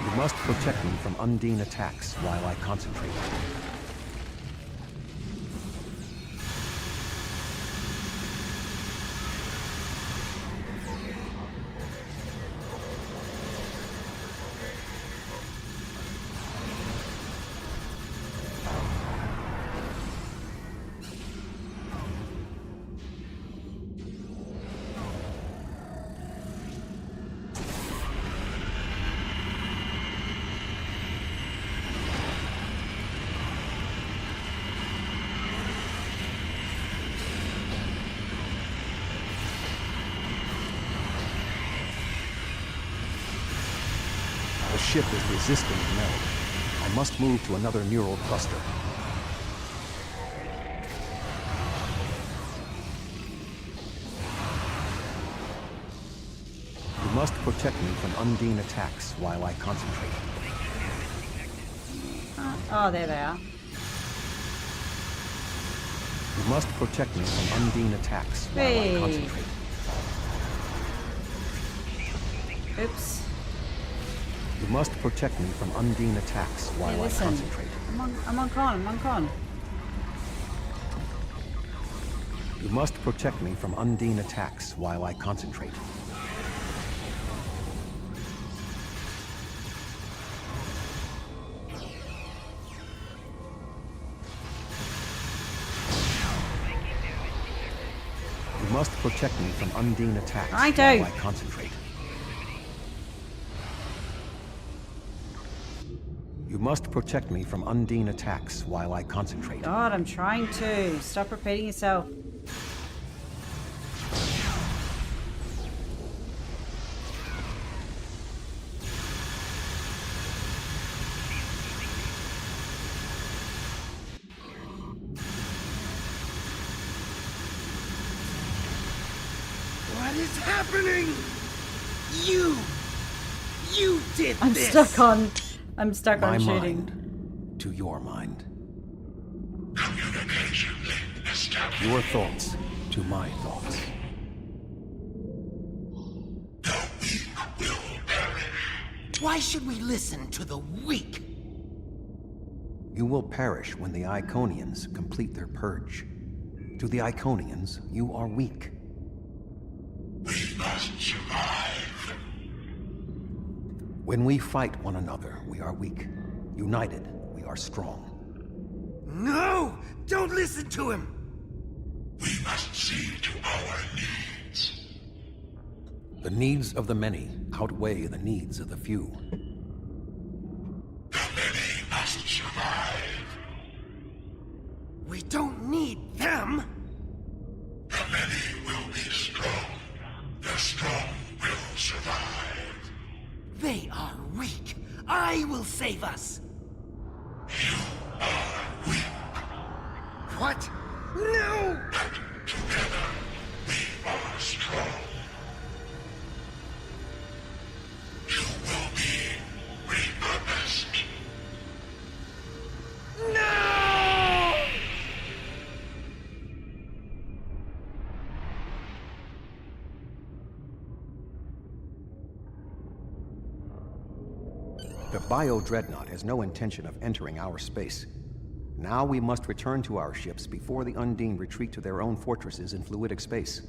You must protect me from Undine attacks while I concentrate. The ship is resisting the meld. I must move to another neural cluster. You must protect me from Undine attacks while I concentrate.
Oh, there they are.
You must protect me from Undine attacks while I concentrate.
Oops.
You must protect me from Undine attacks while I concentrate.
I'm on con.
You must protect me from Undine attacks while I concentrate. You must protect me from Undine attacks while I concentrate. You must protect me from Undine attacks while I concentrate.
God, I'm trying to. Stop repeating yourself.
What is happening? You did
I'm
this.
I'm stuck on shooting.
Mind to your mind.
Communication link established.
Your thoughts to my thoughts.
The weak will perish.
Why should we listen to the weak?
You will perish when the Iconians complete their purge. To the Iconians, you are weak.
We must survive.
When we fight one another, we are weak. United, we are strong.
No! Don't listen to him!
We must see to our needs.
The needs of the many outweigh the needs of the few.
We don't need them!
The many will be strong. The strong will survive.
They are weak. I will save us.
You are weak.
What? No!
But together, we are strong. You will be repurposed.
No!
The bio-dreadnought has no intention of entering our space. Now we must return to our ships before the Undine retreat to their own fortresses in fluidic space.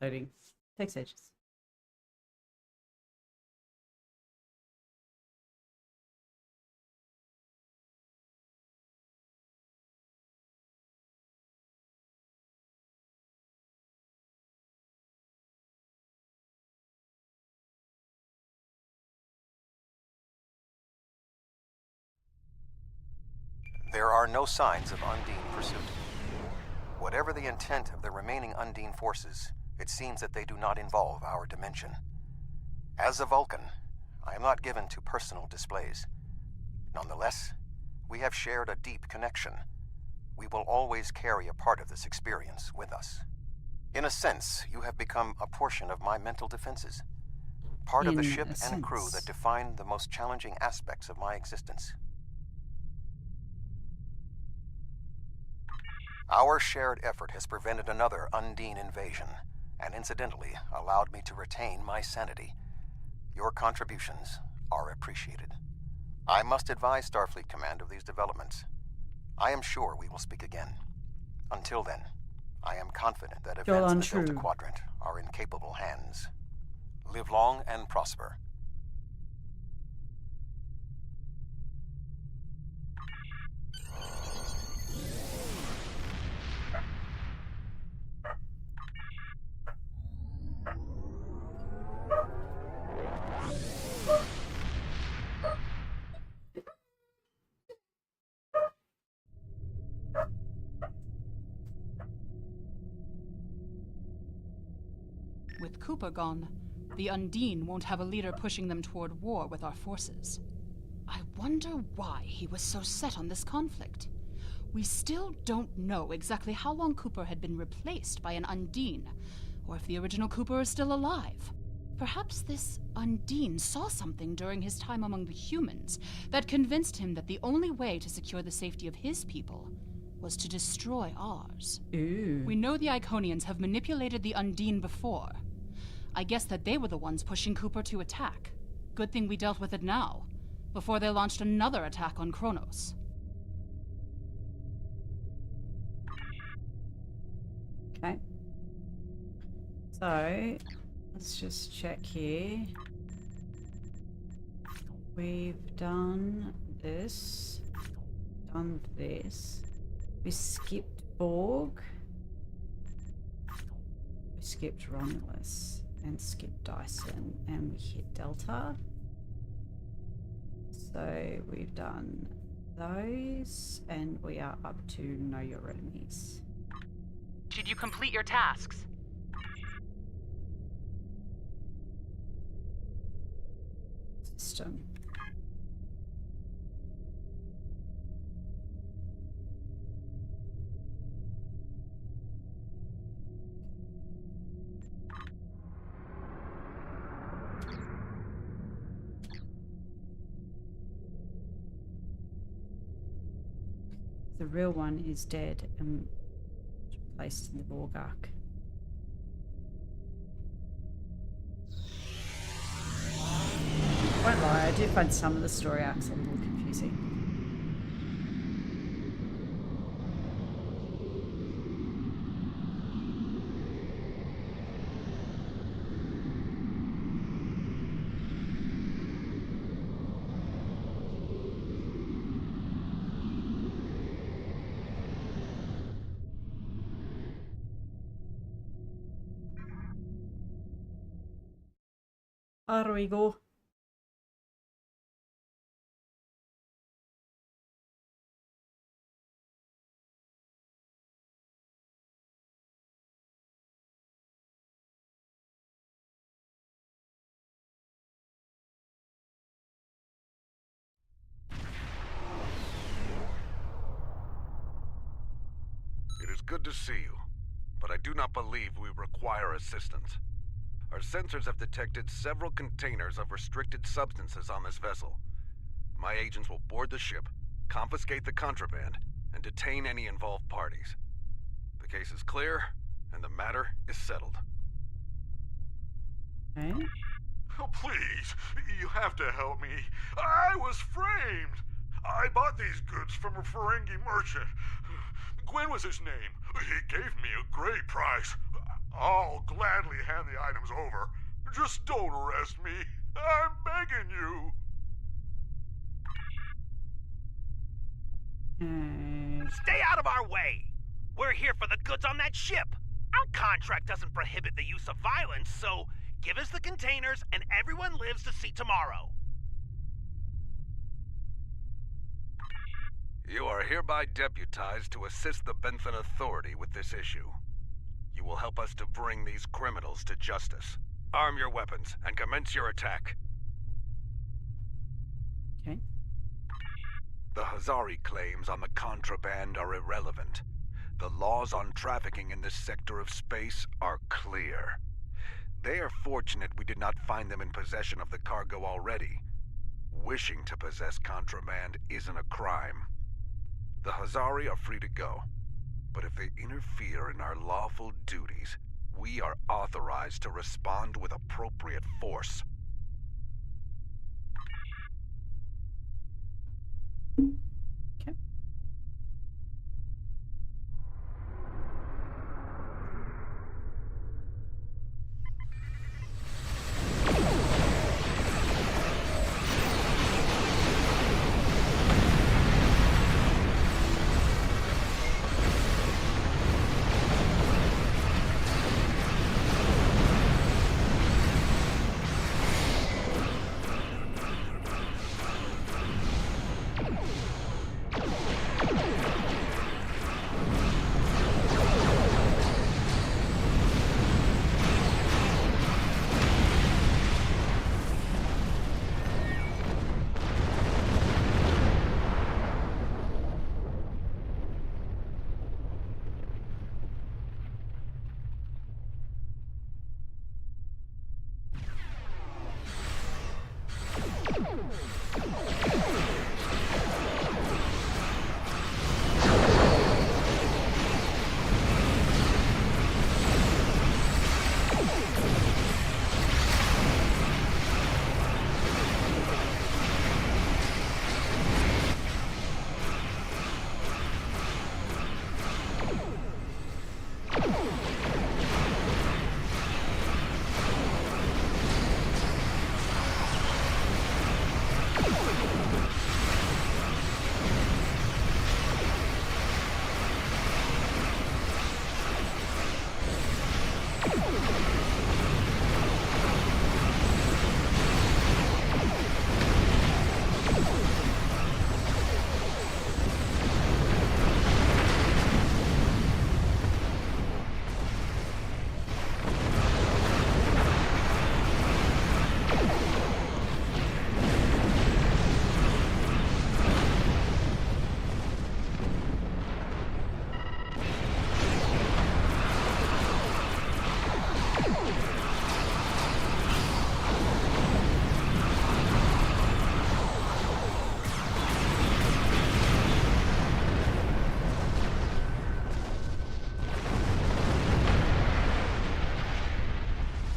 Loading. Takes ages.
There are no signs of Undine pursuit. Whatever the intent of the remaining Undine forces, it seems that they do not involve our dimension. As a Vulcan, I am not given to personal displays. Nonetheless, we have shared a deep connection. We will always carry a part of this experience with us. In a sense, you have become a portion of my mental defenses. Part of the ship and crew that define the most challenging aspects of my existence. Our shared effort has prevented another Undine invasion, and incidentally allowed me to retain my sanity. Your contributions are appreciated. I must advise Starfleet Command of these developments. I am sure we will speak again. Until then, I am confident that events in the Delta Quadrant are in capable hands. Live long and prosper.
With Cooper gone, the Undine won't have a leader pushing them toward war with our forces. I wonder why he was so set on this conflict. We still don't know exactly how long Cooper had been replaced by an Undine, or if the original Cooper is still alive. Perhaps this Undine saw something during his time among the humans that convinced him that the only way to secure the safety of his people was to destroy ours.
Ooh.
We know the Iconians have manipulated the Undine before. I guess that they were the ones pushing Cooper to attack. Good thing we dealt with it now, before they launched another attack on Kronos.
Okay. So, let's just check here. We've done this. Done this. We skipped Borg. We skipped Romulus. And skipped Dyson. And we hit Delta. So, we've done those. And we are up to Know Your Enemies.
Did you complete your tasks?
System. The real one is dead and placed in the Borg arc. won't lie, I do find some of the story arcs a little confusing. There we go.
It is good to see you, but I do not believe we require assistance. Our sensors have detected several containers of restricted substances on this vessel. My agents will board the ship, confiscate the contraband, and detain any involved parties. The case is clear, and the matter is settled.
Okay.
Oh, please, you have to help me. I was framed. I bought these goods from a ferengi merchant. Gwen was his name. He gave me a great price. I'll gladly hand the items over. Just don't arrest me. I'm begging you.
Stay out of our way! We're here for the goods on that ship. Our contract doesn't prohibit the use of violence, so give us the containers and everyone lives to see tomorrow.
You are hereby deputized to assist the Benthan Authority with this issue. You will help us to bring these criminals to justice. Arm your weapons and commence your attack.
Okay.
The Hazari claims on the contraband are irrelevant. The laws on trafficking in this sector of space are clear. They are fortunate we did not find them in possession of the cargo already. Wishing to possess contraband isn't a crime. The Hazari are free to go, but if they interfere in our lawful duties, we are authorized to respond with appropriate force.
Okay.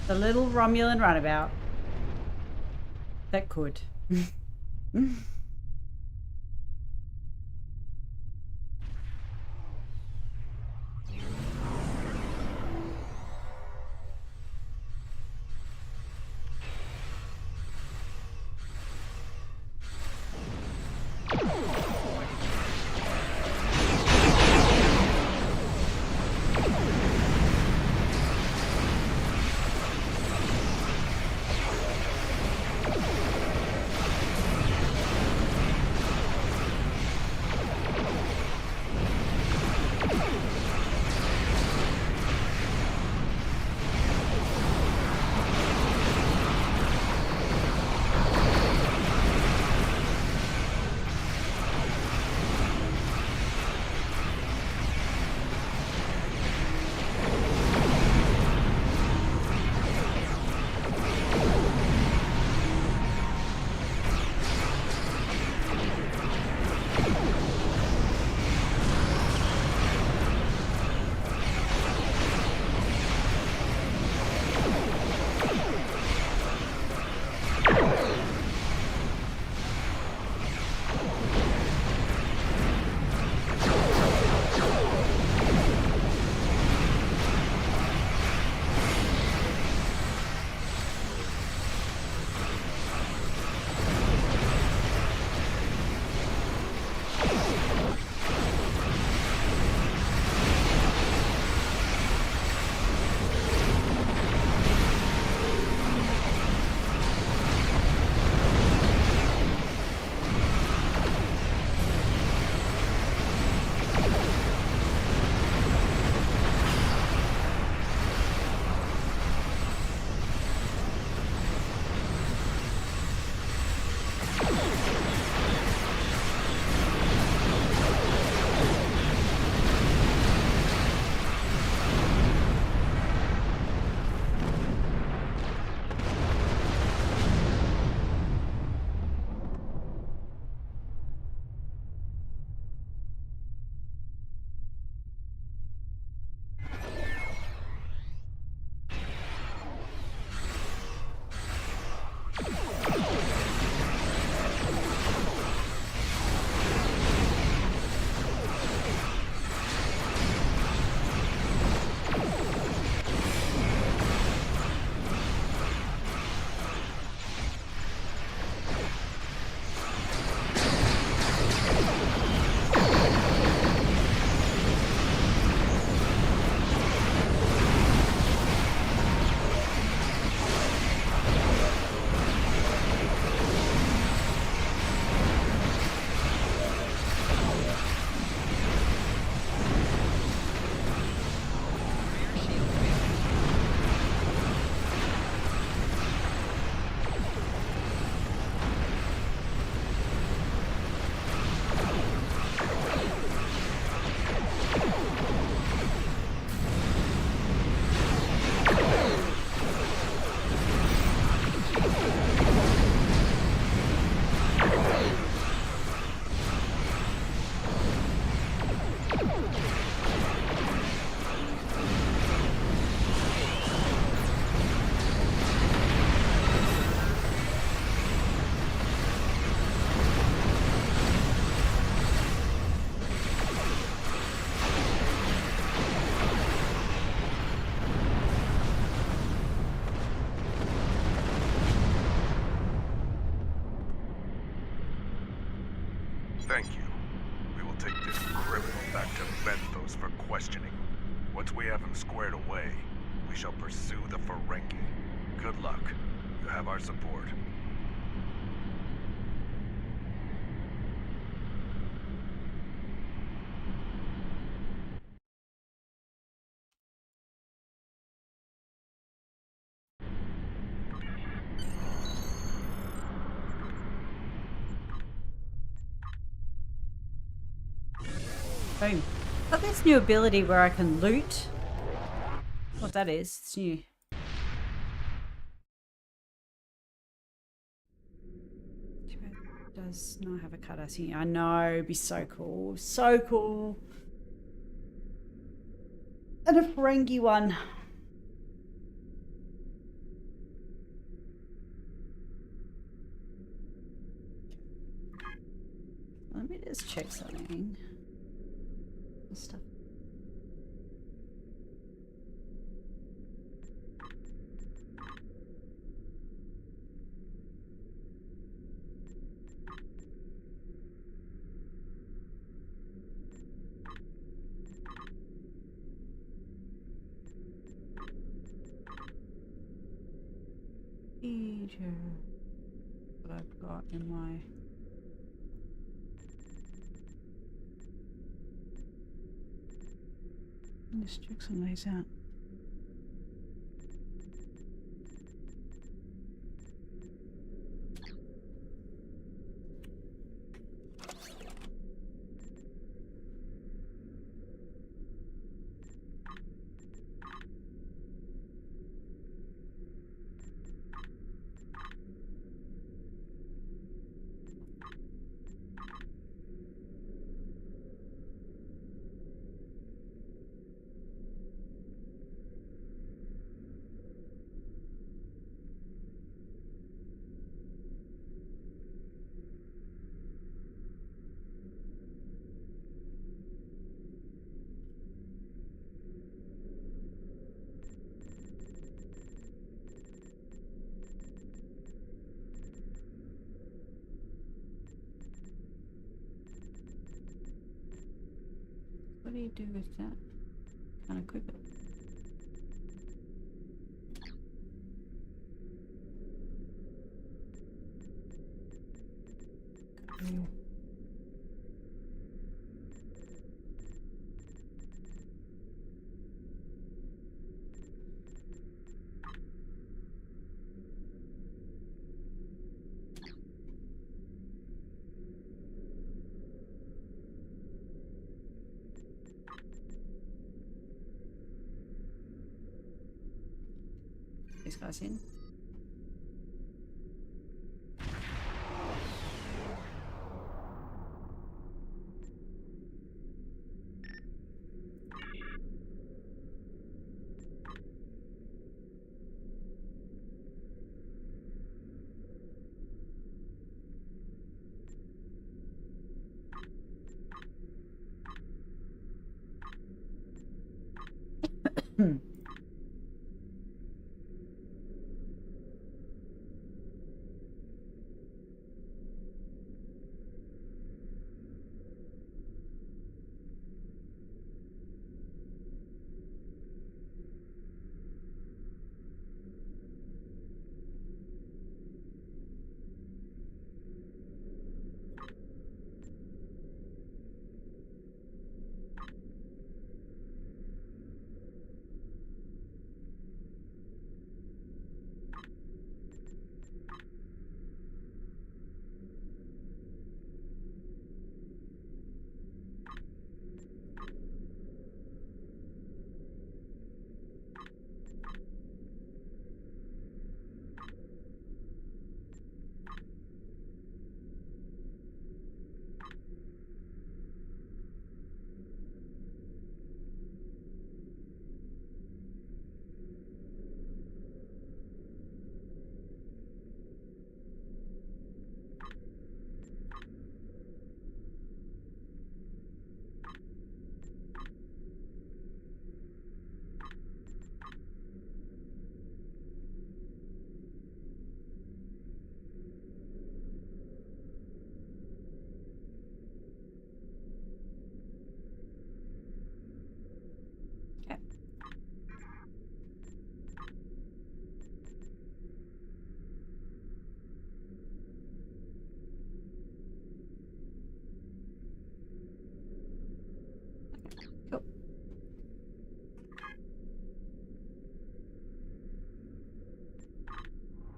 The little Romulan runabout. That could.
Thank you. We will take this criminal back to Benthos for questioning. Once we have him squared away, we shall pursue the ferengi. Good luck. You have our support.
Boom. Got this new ability where I can loot. What that is, it's new. Does not have a cardassian. I know, it'd be so cool. So cool. And a ferengi one. check something. This stuff. What I've got in my let's check some of these out. What do you do with that? Can't equip it. Okay. These guys in.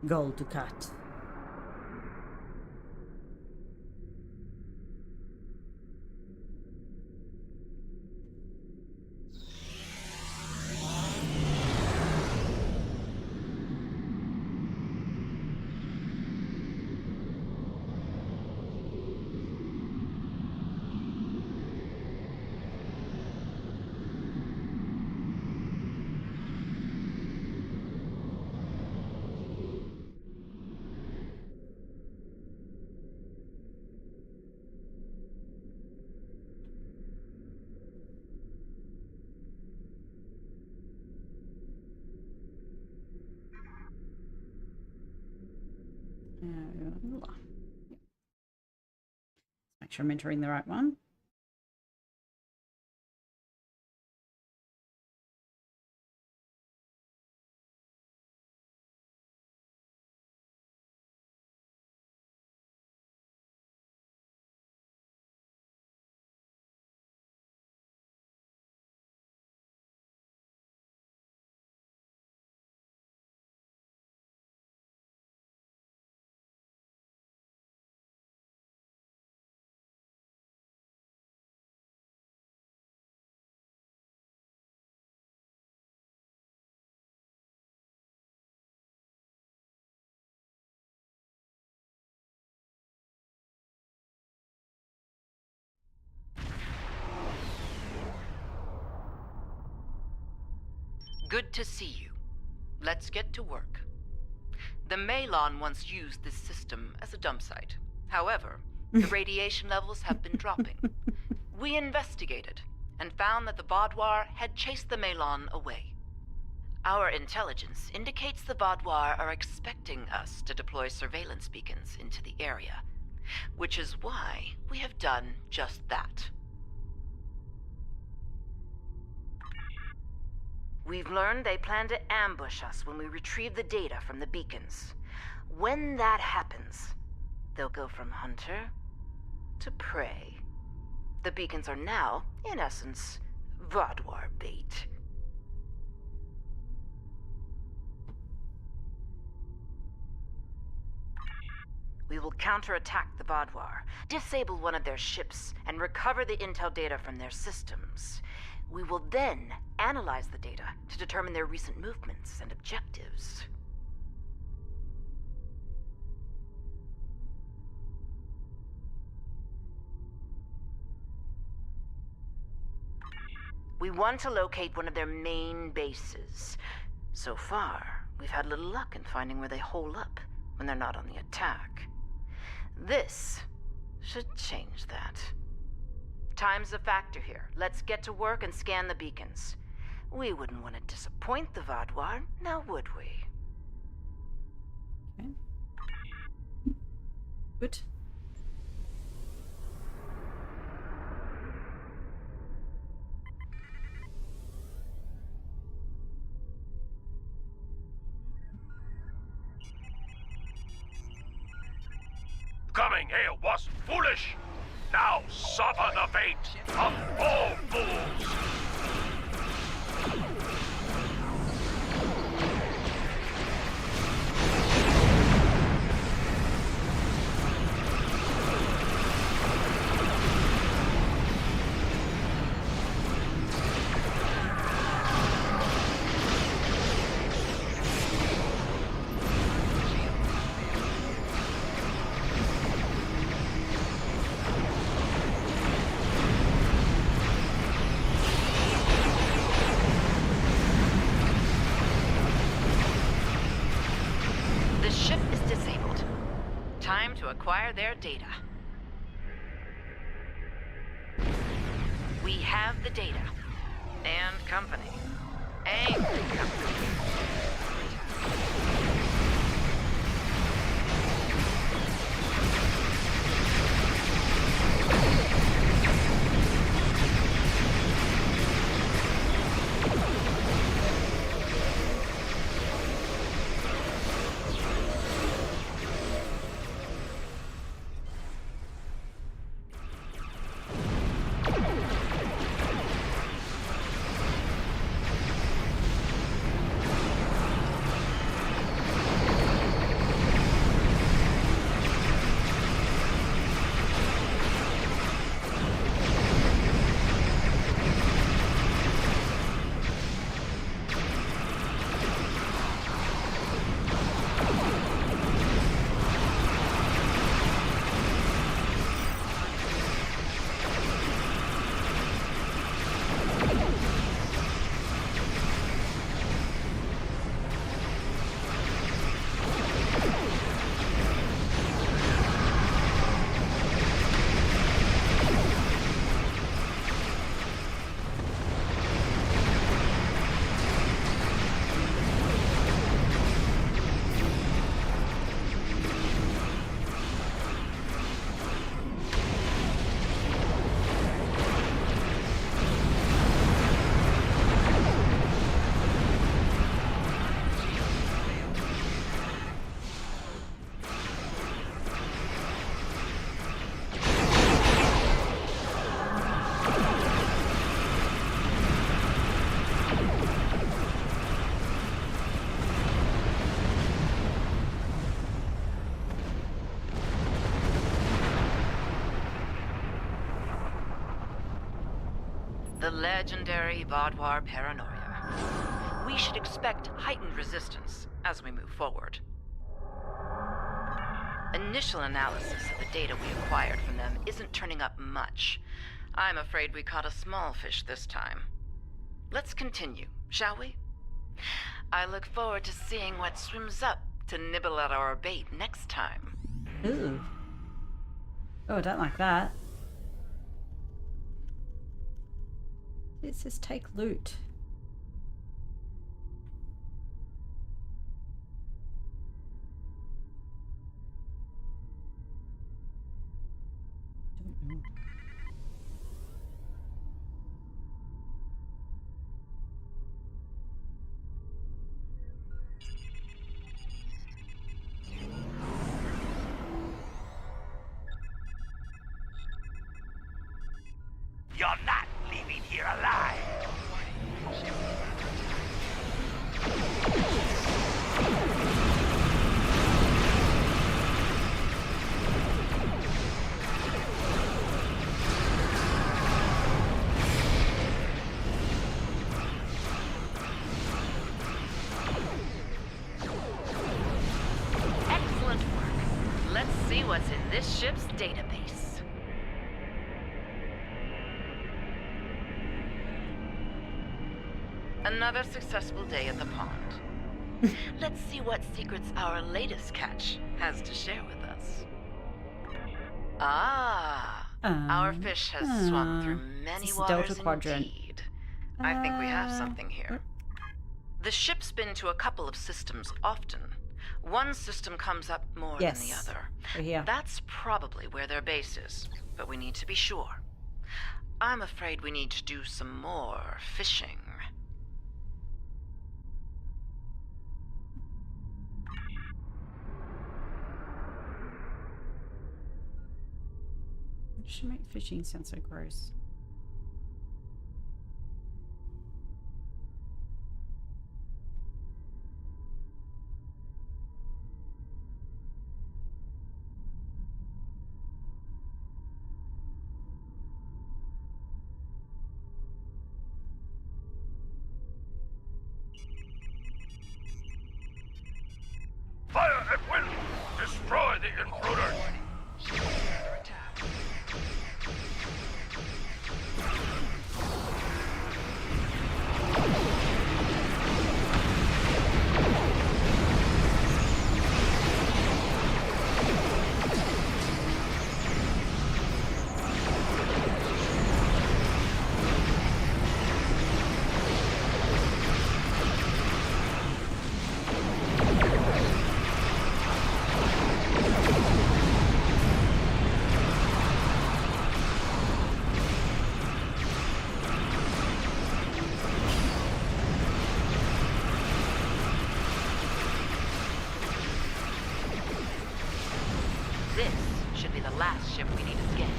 Goal to cut. Make sure I'm entering the right one.
Good to see you. Let's get to work. The Malon once used this system as a dump site. However, the radiation levels have been dropping. We investigated and found that the Vaudoir had chased the Malon away. Our intelligence indicates the Vaudoir are expecting us to deploy surveillance beacons into the area, which is why we have done just that. We've learned they plan to ambush us when we retrieve the data from the beacons. When that happens, they'll go from hunter to prey. The beacons are now, in essence, Vaudoir bait. We will counterattack the Vaudoir, disable one of their ships, and recover the intel data from their systems. We will then analyze the data to determine their recent movements and objectives. We want to locate one of their main bases. So far, we've had little luck in finding where they hole up when they're not on the attack. This should change that. Time's a factor here. Let's get to work and scan the beacons. We wouldn't want to disappoint the Vaudoir, now would we?
Okay. Good.
Coming here was foolish. Now suffer the fate of all fools!
Acquire their data. We have the data. And company. Angry company. legendary boudoir paranoia. We should expect heightened resistance as we move forward. Initial analysis of the data we acquired from them isn't turning up much. I'm afraid we caught a small fish this time. Let's continue, shall we? I look forward to seeing what swims up to nibble at our bait next time.
Ooh. Oh, I don't like that. It says take loot. Don't know.
You're not leaving here alive.
Excellent work. Let's see what's in this ship's database. Another successful day at the pond. Let's see what secrets our latest catch has to share with us. Our fish has swum through many waters indeed. I think we have something here. The ship's been to a couple of systems often. One system comes up more than the other.
Yeah.
That's probably where their base is, but we need to be sure. I'm afraid we need to do some more fishing.
It should make fishing sound so gross.
Fire at will! Destroy the intruders!
This should be the last ship we need to scan.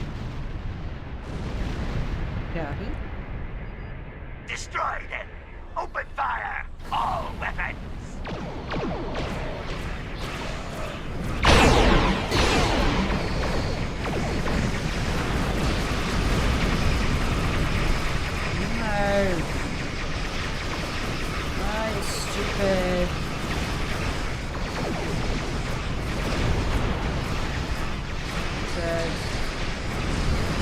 Dirty.
Destroy them! Open fire! All weapons!
No. Oh, you're stupid.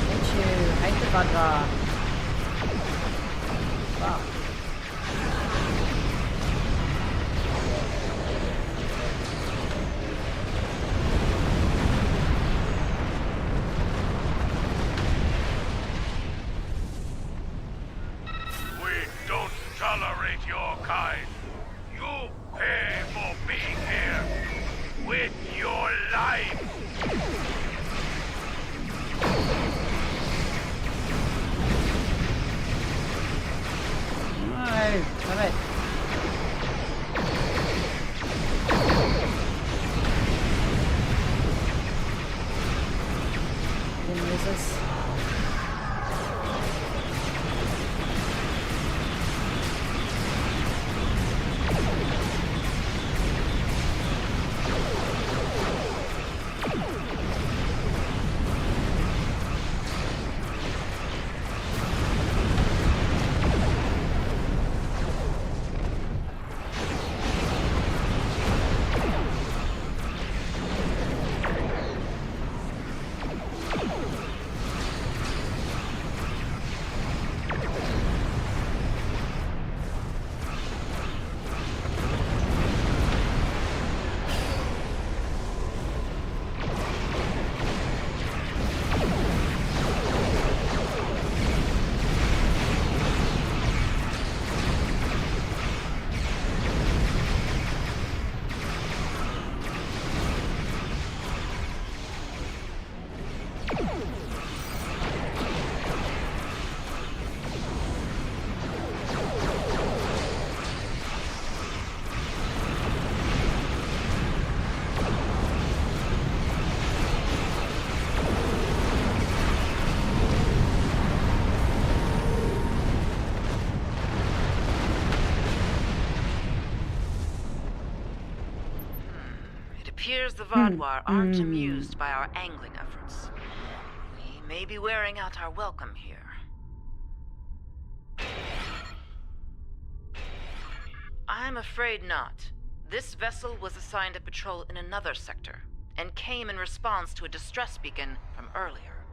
Hate you. Hate the bugger. Fuck.
We don't tolerate your kind. You pay for being here with your life.
No. Damn it. Didn't use this.
appears the Vadwar aren't amused by our angling efforts. We may be wearing out our welcome here. I'm afraid not. This vessel was assigned a patrol in another sector, and came in response to a distress beacon from earlier.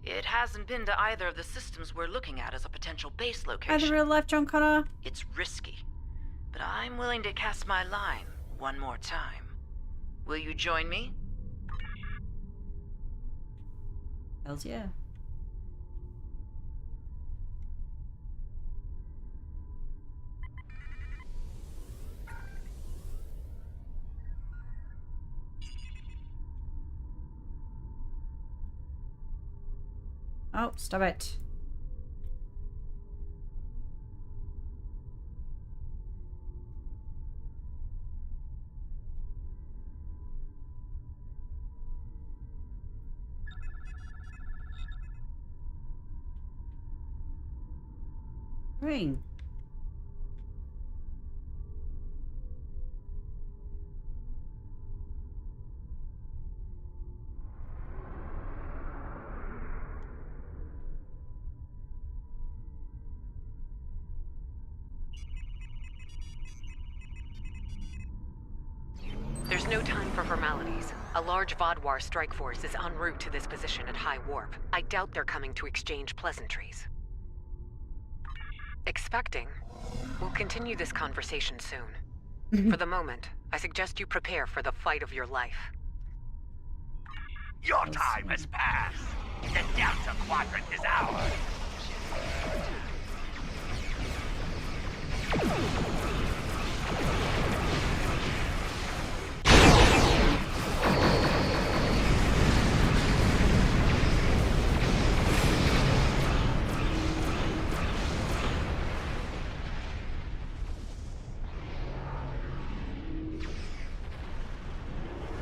It hasn't been to either of the systems we're looking at as a potential base location.
Are the real life John Connor?
It's risky, but I'm willing to cast my line one more time. Will you join me?
Hells yeah. Oh, stop it. Ring.
There's no time for formalities. A large Vadwar strike force is en route to this position at high warp. I doubt they're coming to exchange pleasantries. Expecting. We'll continue this conversation soon. For the moment, I suggest you prepare for the fight of your life.
Your time has passed. The Delta Quadrant is ours.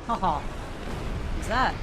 Haha. What's that?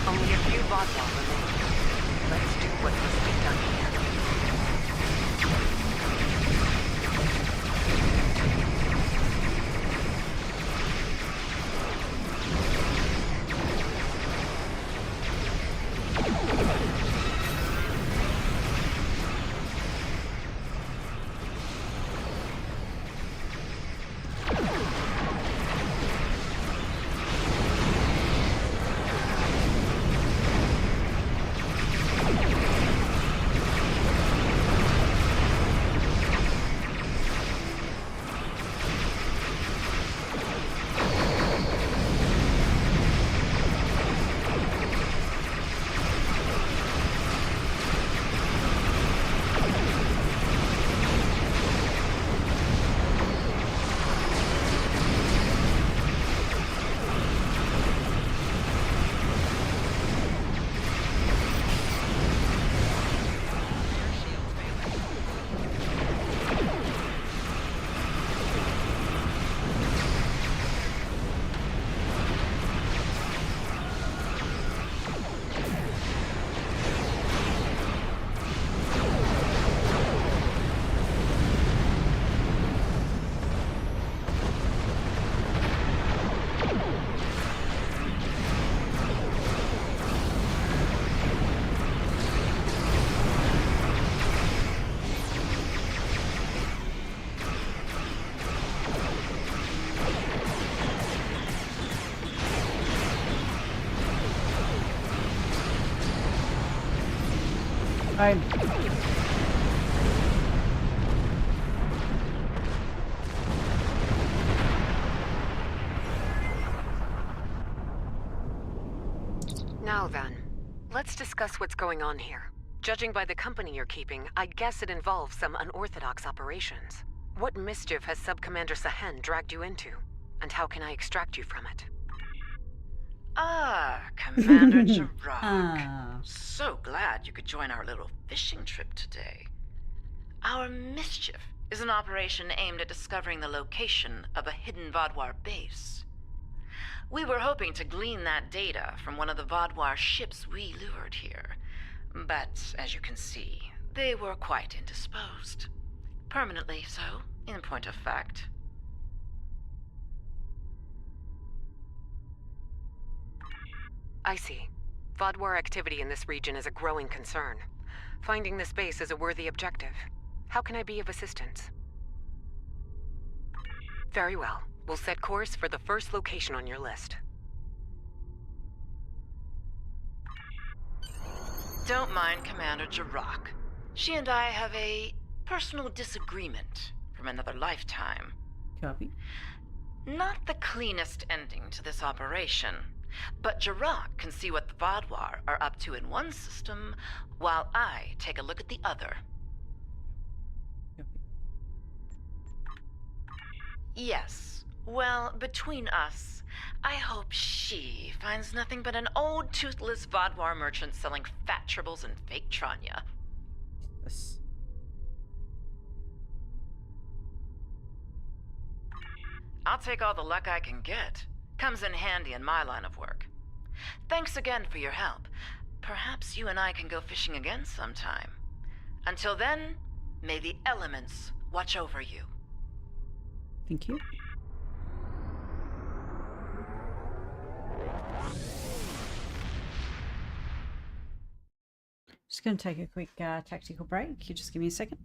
Only a few Vadwar remain. Let's do what must be done here.
Fine.
Now then, let's discuss what's going on here. Judging by the company you're keeping, I guess it involves some unorthodox operations. What mischief has Sub-Commander Sahen dragged you into? And how can I extract you from it?
Ah, Commander Jirok. So glad you could join our little fishing trip today. Our mischief is an operation aimed at discovering the location of a hidden Vodwar base. We were hoping to glean that data from one of the Vodwar ships we lured here. But, as you can see, they were quite indisposed. Permanently so, in point of fact.
I see. Vodwar activity in this region is a growing concern. Finding this base is a worthy objective. How can I be of assistance? Very well. We'll set course for the first location on your list.
Don't mind Commander Jirok. She and I have a personal disagreement from another lifetime.
Copy.
Not the cleanest ending to this operation, but Jirok can see what the Vodwar are up to in one system, while I take a look at the other. Yes. Well, between us, I hope she finds nothing but an old toothless Vodwar merchant selling fat tribbles and fake Tranya.
Yes.
I'll take all the luck I can get. Comes in handy in my line of work. Thanks again for your help. Perhaps you and I can go fishing again sometime. Until then, may the elements watch over you.
Thank you. Just going to take a quick tactical break. You just give me a second.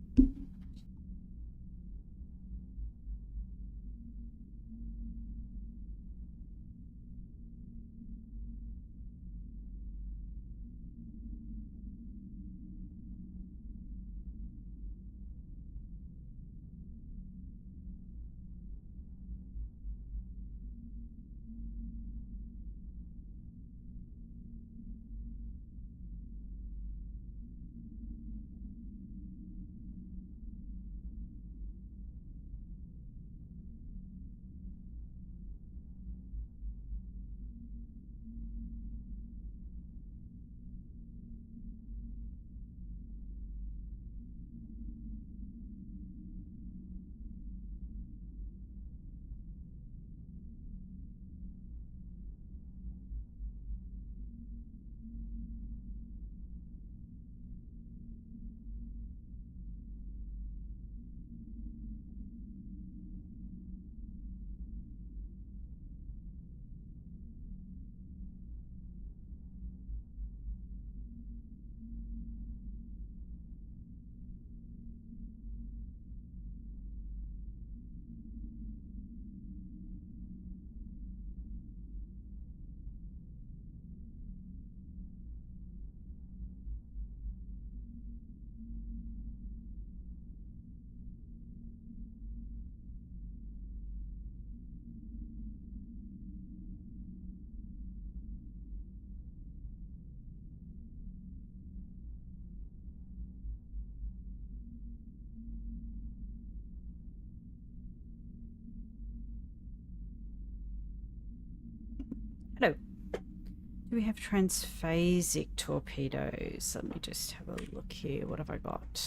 Hello. Do we have transphasic torpedoes? Let me just have a look here. What have I got?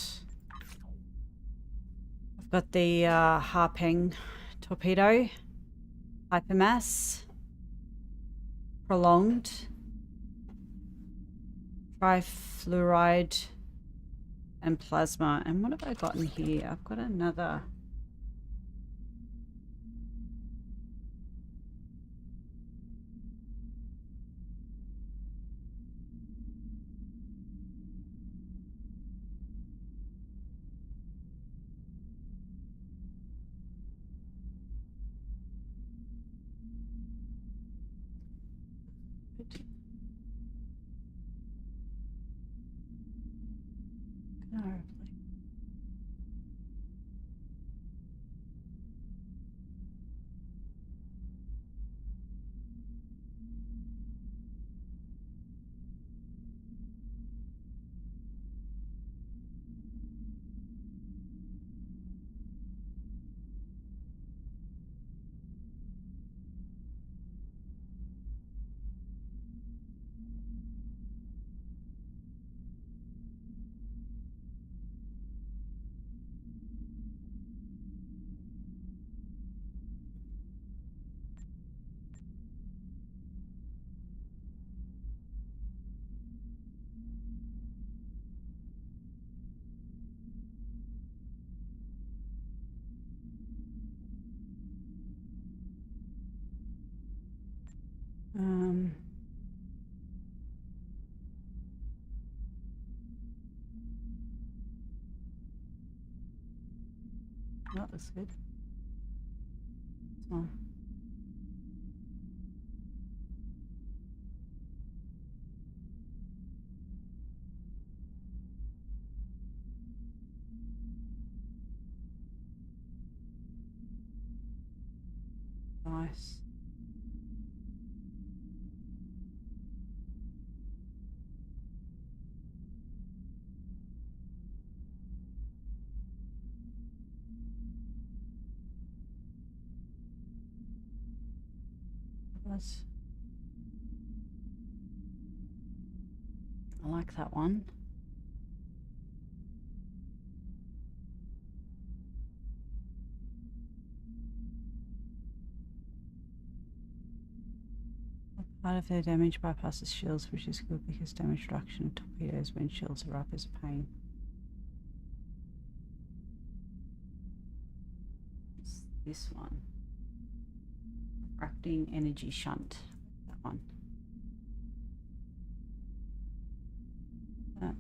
I've got the Harping torpedo, hypermass, prolonged, trifluoride, and plasma. And what have I got in here? I've got another. That looks good. This one. Nice. I like that one. Part of their damage bypasses shields, which is good because damage reduction of torpedoes when shields are up is a pain. It's this one. Refracting energy shunt. That one. That.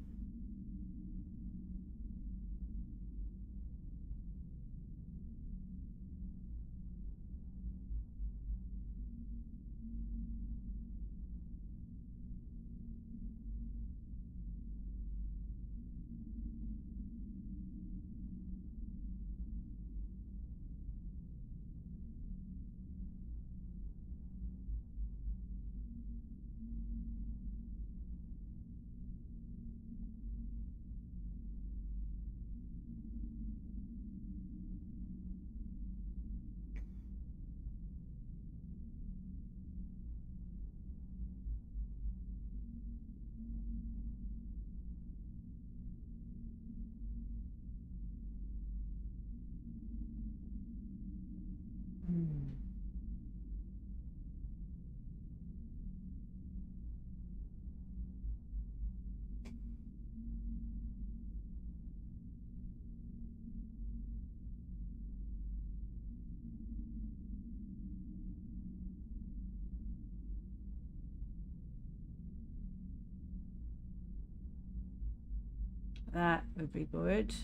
That would be good.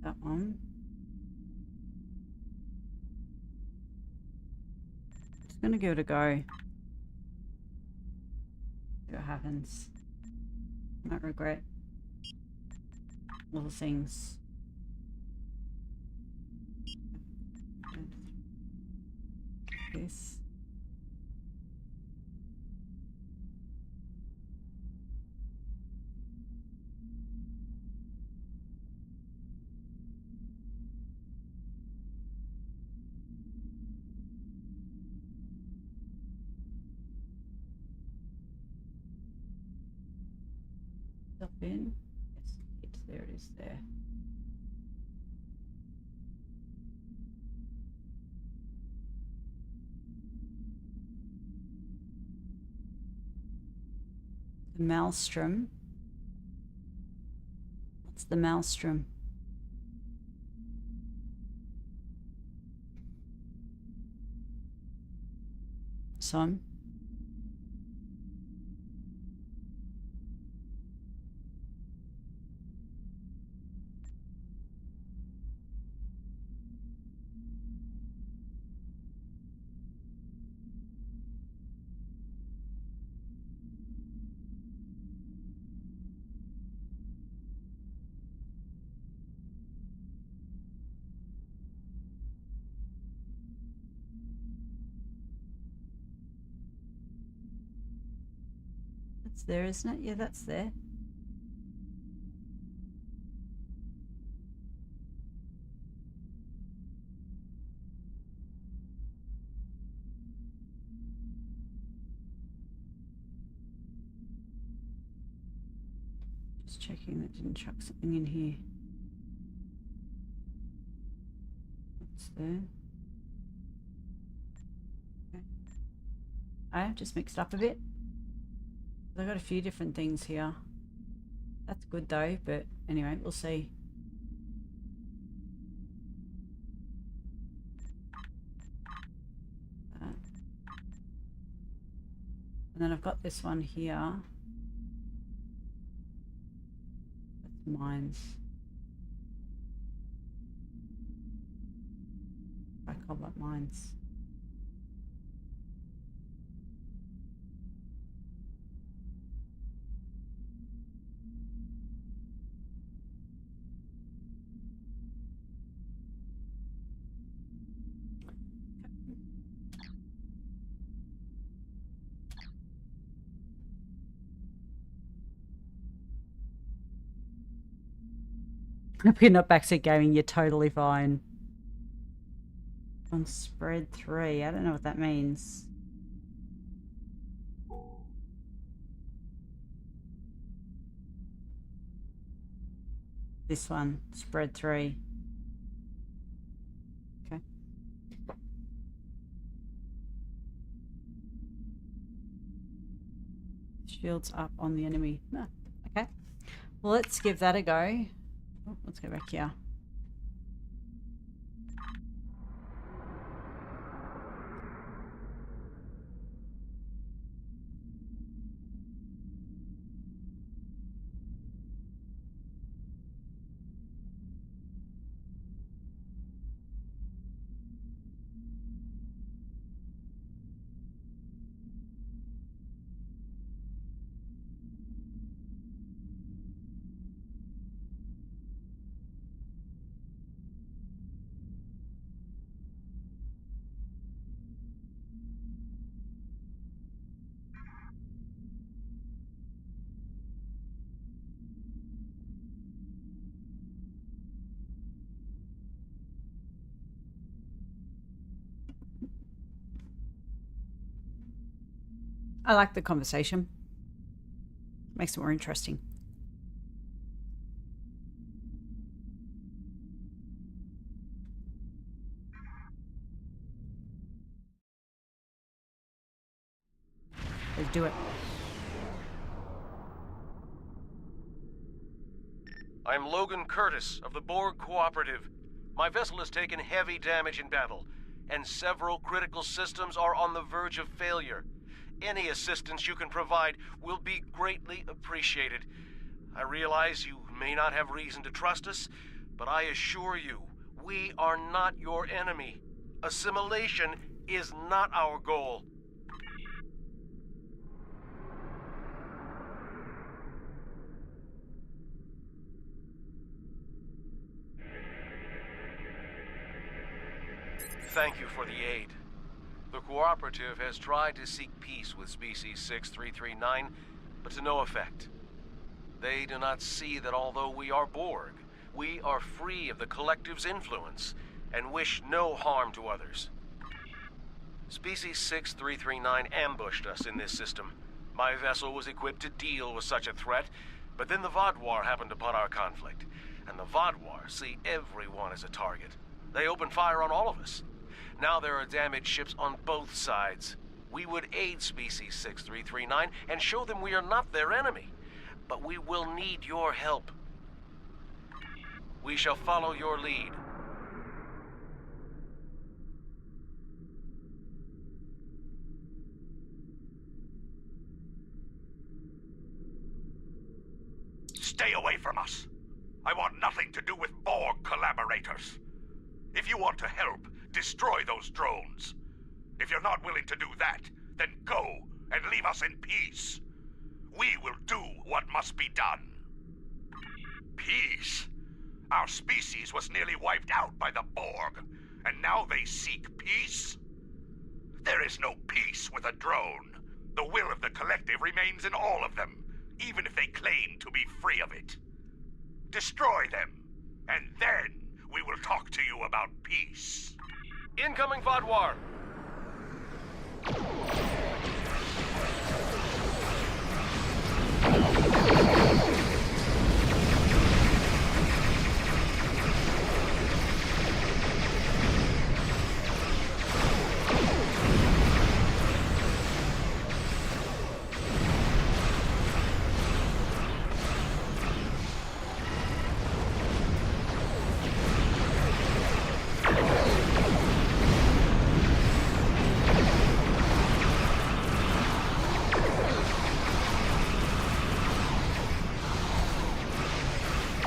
That one. Just gonna give it a go. See what happens. Might regret all the things. This. Up in. Yes, there it is there. The maelstrom. What's the maelstrom? Son. That's there, isn't it? Yeah, that's there. Just checking that didn't chuck something in here. What's there? Okay. I just mixed up a bit. I've got a few different things here. That's good though, but anyway, we'll see. And then I've got this one here. That's mines. I combat mines. If you're not backseat gaming, you're totally fine. On spread 3, I don't know what that means. This one, spread 3. Okay. Shields up on the enemy. No. Okay. Well, let's give that a go. Oh, let's go back here. I like the conversation. Makes it more interesting. Let's do it.
I'm Logan Curtis of the Borg Cooperative. My vessel has taken heavy damage in battle, and several critical systems are on the verge of failure. Any assistance you can provide will be greatly appreciated. I realize you may not have reason to trust us, but I assure you, we are not your enemy. Assimilation is not our goal. Thank you for the aid. The Cooperative has tried to seek peace with Species 6339, but to no effect. They do not see that although we are Borg, we are free of the Collective's influence and wish no harm to others. Species 6339 ambushed us in this system. My vessel was equipped to deal with such a threat, but then the Vaadwaur happened upon our conflict, and the Vaadwaur see everyone as a target. They open fire on all of us. Now there are damaged ships on both sides. We would aid Species 6339 and show them we are not their enemy. But we will need your help. We shall follow your lead.
Stay away from us. I want nothing to do with Borg collaborators. If you want to help, destroy those drones. If you're not willing to do that, then go and leave us in peace. We will do what must be done. Peace? Our species was nearly wiped out by the Borg, and now they seek peace? There is no peace with a drone. The will of the Collective remains in all of them, even if they claim to be free of it. Destroy them, and then we will talk to you about peace.
Incoming Vaadwaur!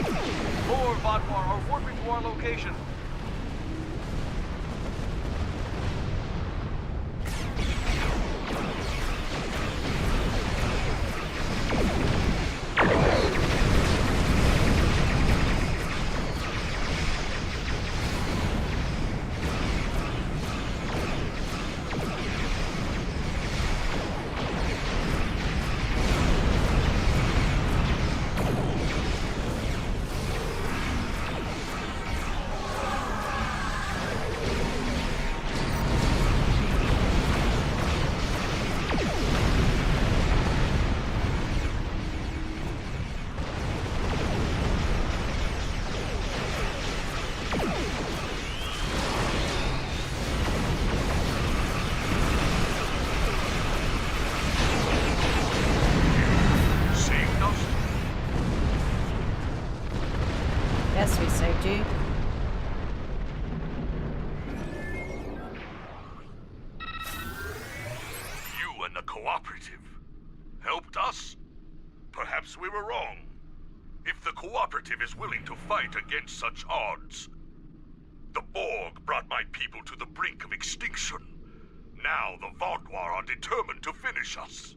More Vatwar are warping to our location.
Yes, we saved you.
You and the Cooperative helped us? Perhaps we were wrong. If the Cooperative is willing to fight against such odds. The Borg brought my people to the brink of extinction. Now the Vatwar are determined to finish us.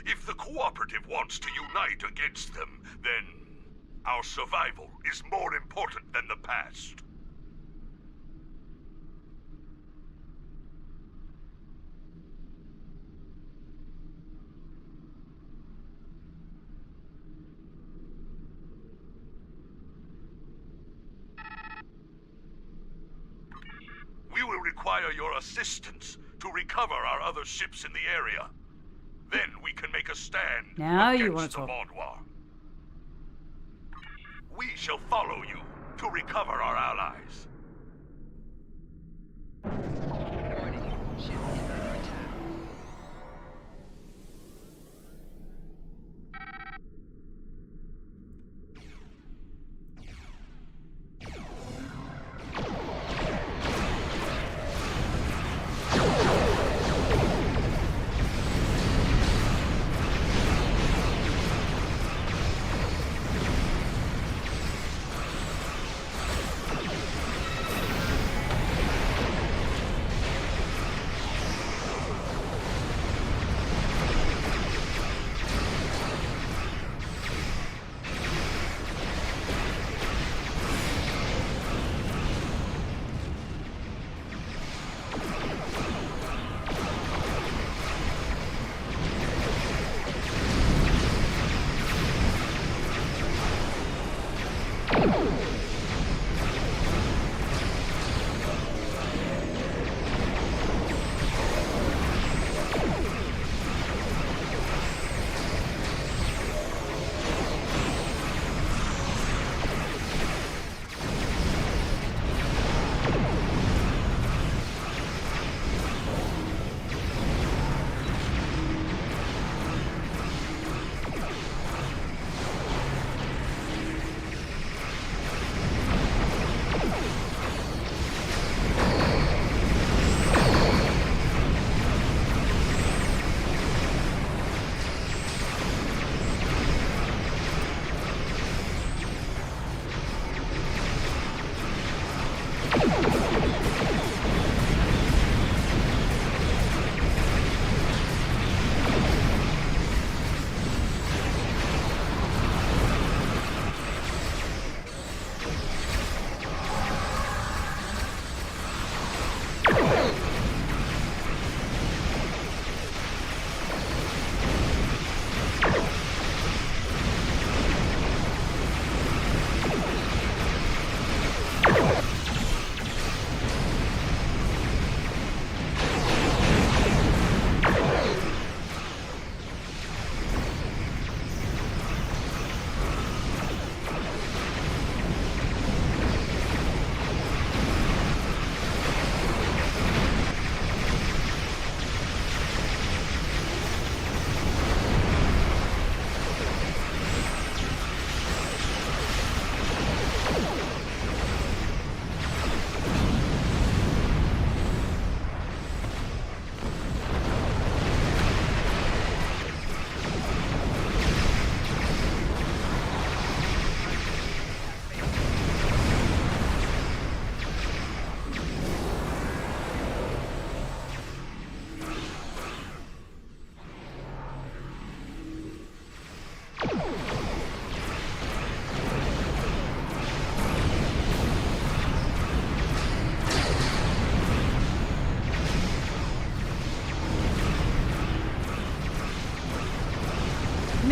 If the Cooperative wants to unite against them, then our survival is more important than the past. We will require your assistance to recover our other ships in the area. Then we can make a stand
Now you
against
want to
the
talk.
Vatwar. We shall follow you to recover our allies.
Warning, ship is under attack.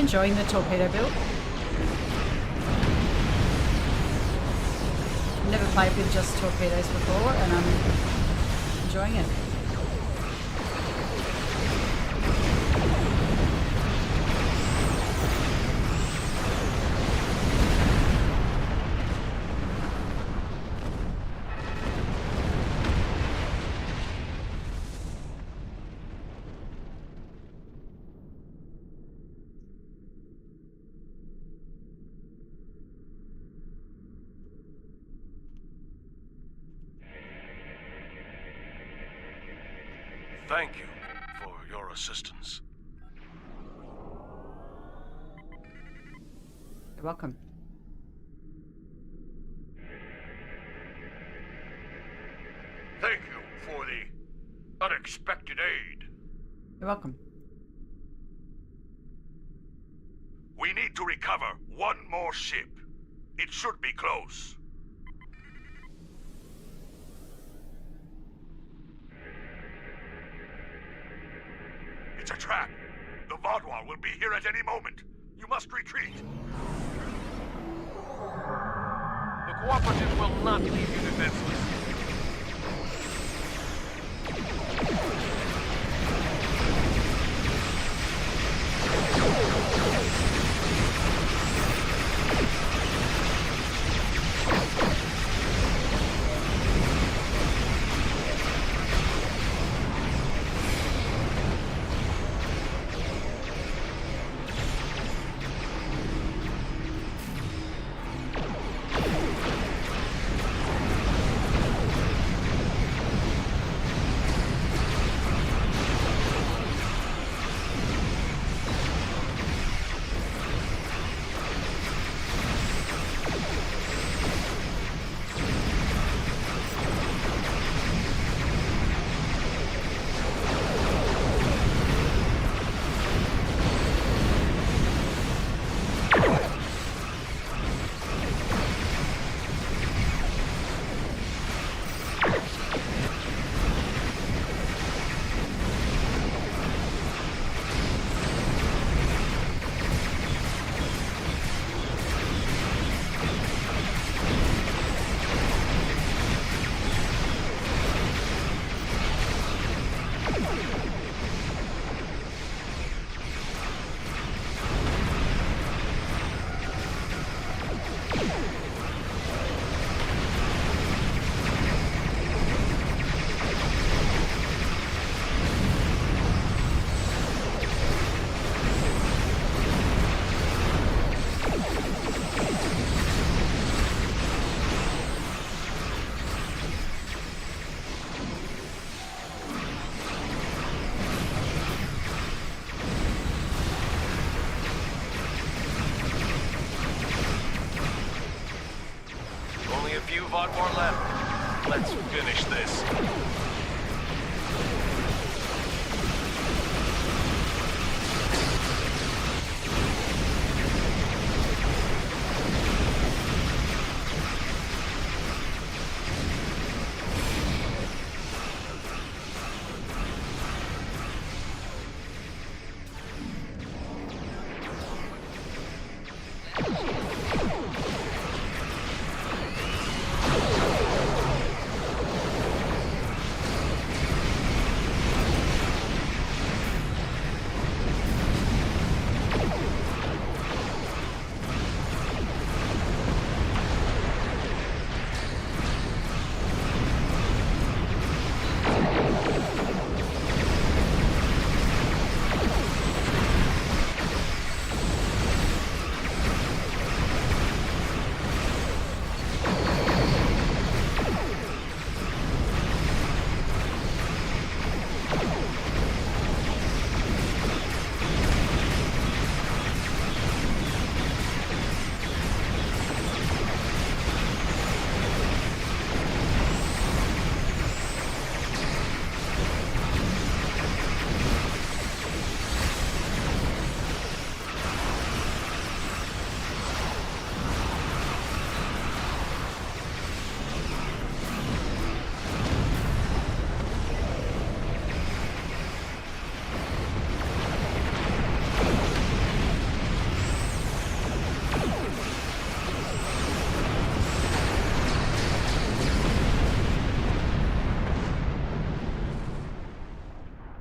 enjoying the torpedo build. Never played with just torpedoes before, and I'm enjoying it.
Thank you for your assistance.
You're welcome.
Thank you for the unexpected aid.
You're welcome.
We need to recover one more ship. It should be close. It's a trap. The Vaadwaur will be here at any moment. You must retreat.
The Cooperative will not leave you defenseless. Vaadwaur left. Let's finish this.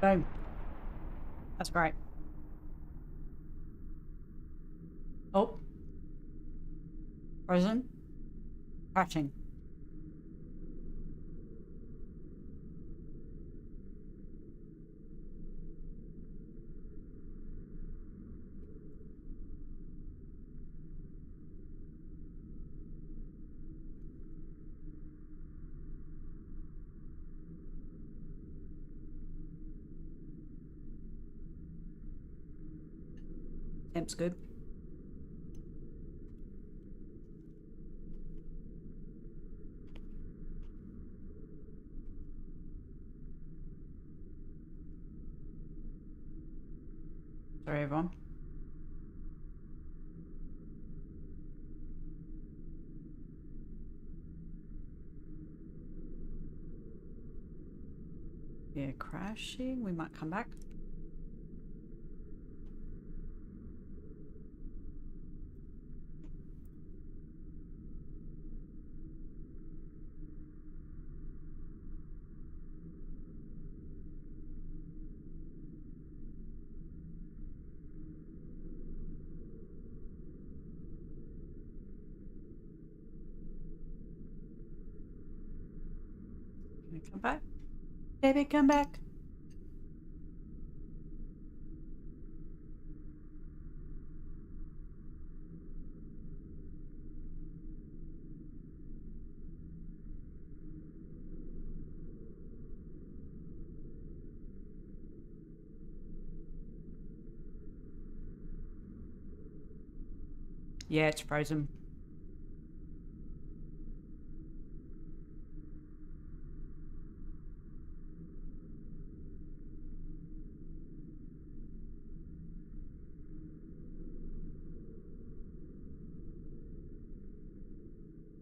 Boom. That's great. Oh. Frozen. Crashing. Temp's good. Sorry, everyone. Yeah, crashing. We might come back. Can we come back? Baby, come back. Yeah, it's frozen.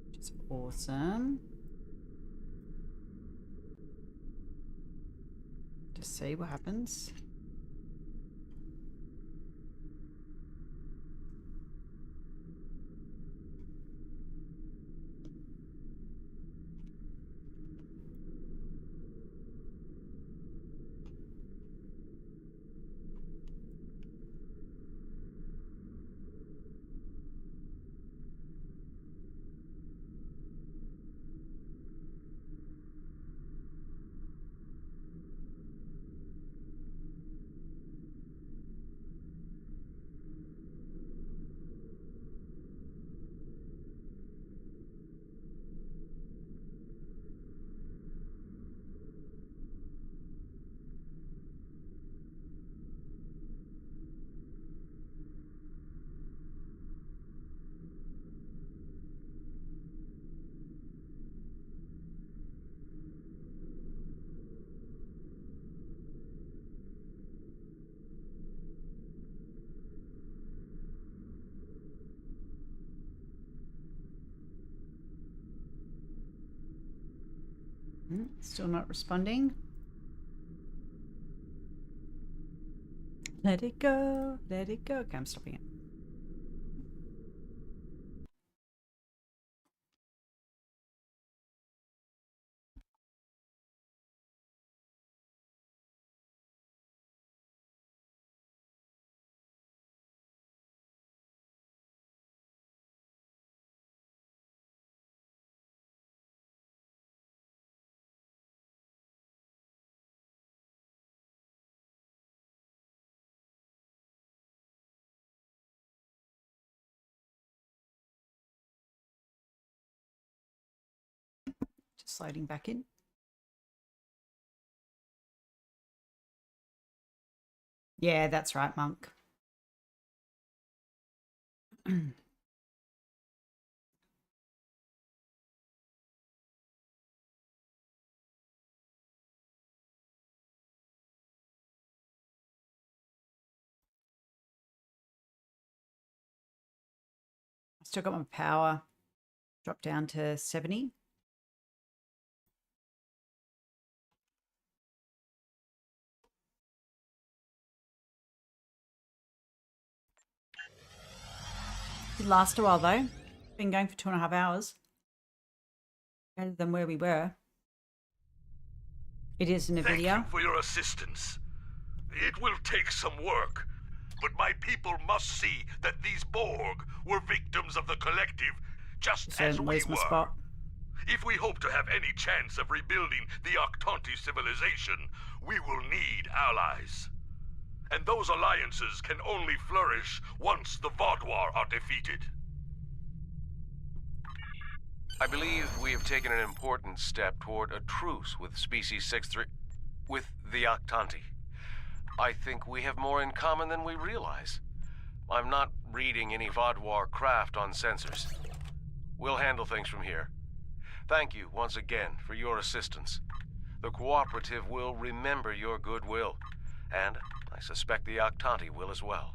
Which is awesome. Just see what happens. Still not responding. Let it go. Let it go. Okay, I'm stopping it. Just sliding back in. Yeah, that's right, Monk. Still got my power dropped down to 70. Did last a while though. Been going for 2.5 hours. Better than where we were. It is in a video.
Thank you for your assistance. It will take some work, but my people must see that these Borg were victims of the Collective, just as we were.
Spot.
If we hope to have any chance of rebuilding the Octanti civilization, we will need allies. And those alliances can only flourish once the Vaadwaur are defeated.
I believe we have taken an important step toward a truce with Species 6-3... with the Octanti. I think we have more in common than we realize. I'm not reading any Vaadwaur craft on sensors. We'll handle things from here. Thank you once again for your assistance. The Cooperative will remember your goodwill, and I suspect the Octanti will as well.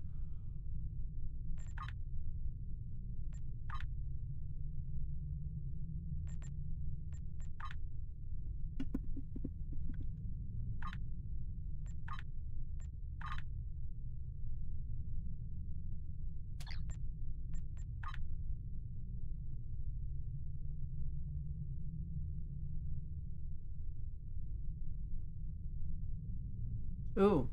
Ooh.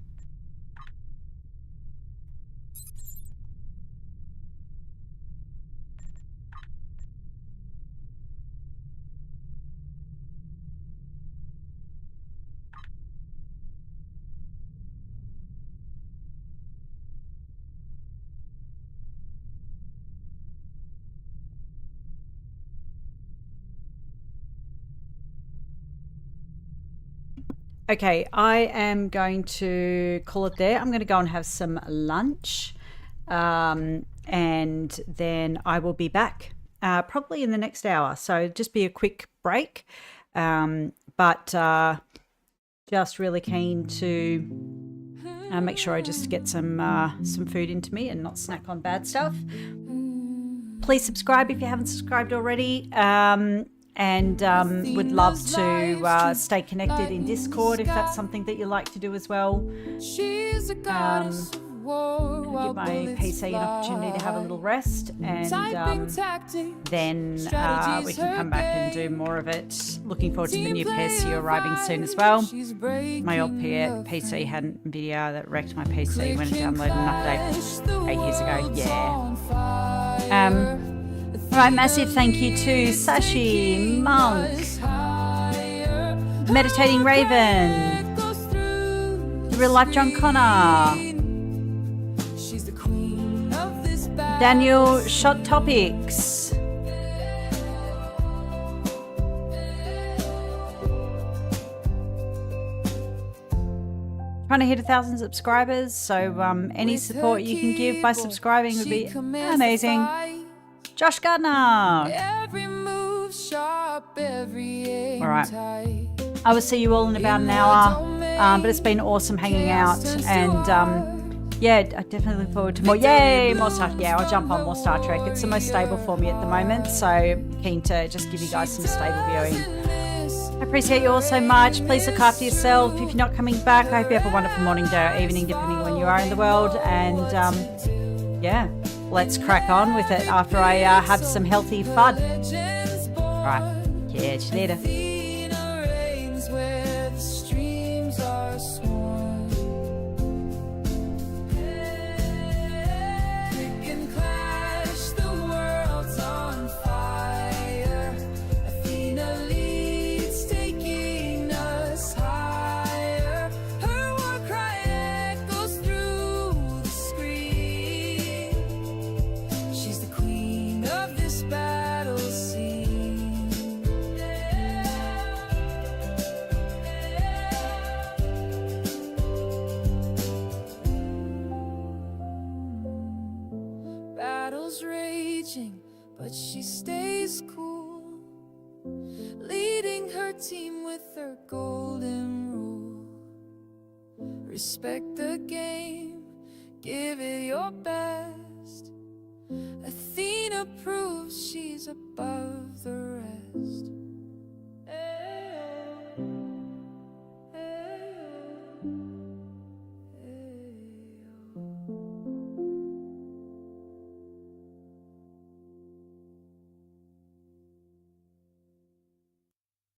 Okay, I am going to call it there. I'm going to go and have some lunch, and then I will be back probably in the next hour. So just be a quick break, but just really keen to make sure I just get some food into me and not snack on bad stuff. Please subscribe if you haven't subscribed already. And would love to stay connected in Discord if that's something that you like to do as well. Give my PC an opportunity to have a little rest, and then we can come back and do more of it. Looking forward to the new PC arriving soon as well. My old PC had a video that wrecked my PC when it downloaded an update 8 years ago. Yeah. Right, massive thank you to Sashi, Monk, Meditating Raven, The Real Life John Connor, Daniel Shot Topics, trying to hit 1,000 subscribers, so any support you can give by subscribing would be amazing. Josh Gardner. All right. I will see you all in about an hour, but it's been awesome hanging out, and yeah, I definitely look forward to more. Yay, more Star. Yeah, I'll jump on more Star Trek. It's the most stable for me at the moment, so keen to just give you guys some stable viewing. I appreciate you all so much. Please look after yourself. If you're not coming back, I hope you have a wonderful morning, day, or evening, depending on when you are in the world, and yeah. Let's crack on with it after I have some healthy fud. All right, catch you later.
But she stays cool, leading her team with her golden rule. Respect the game, give it your best. Athena proves she's above the rest.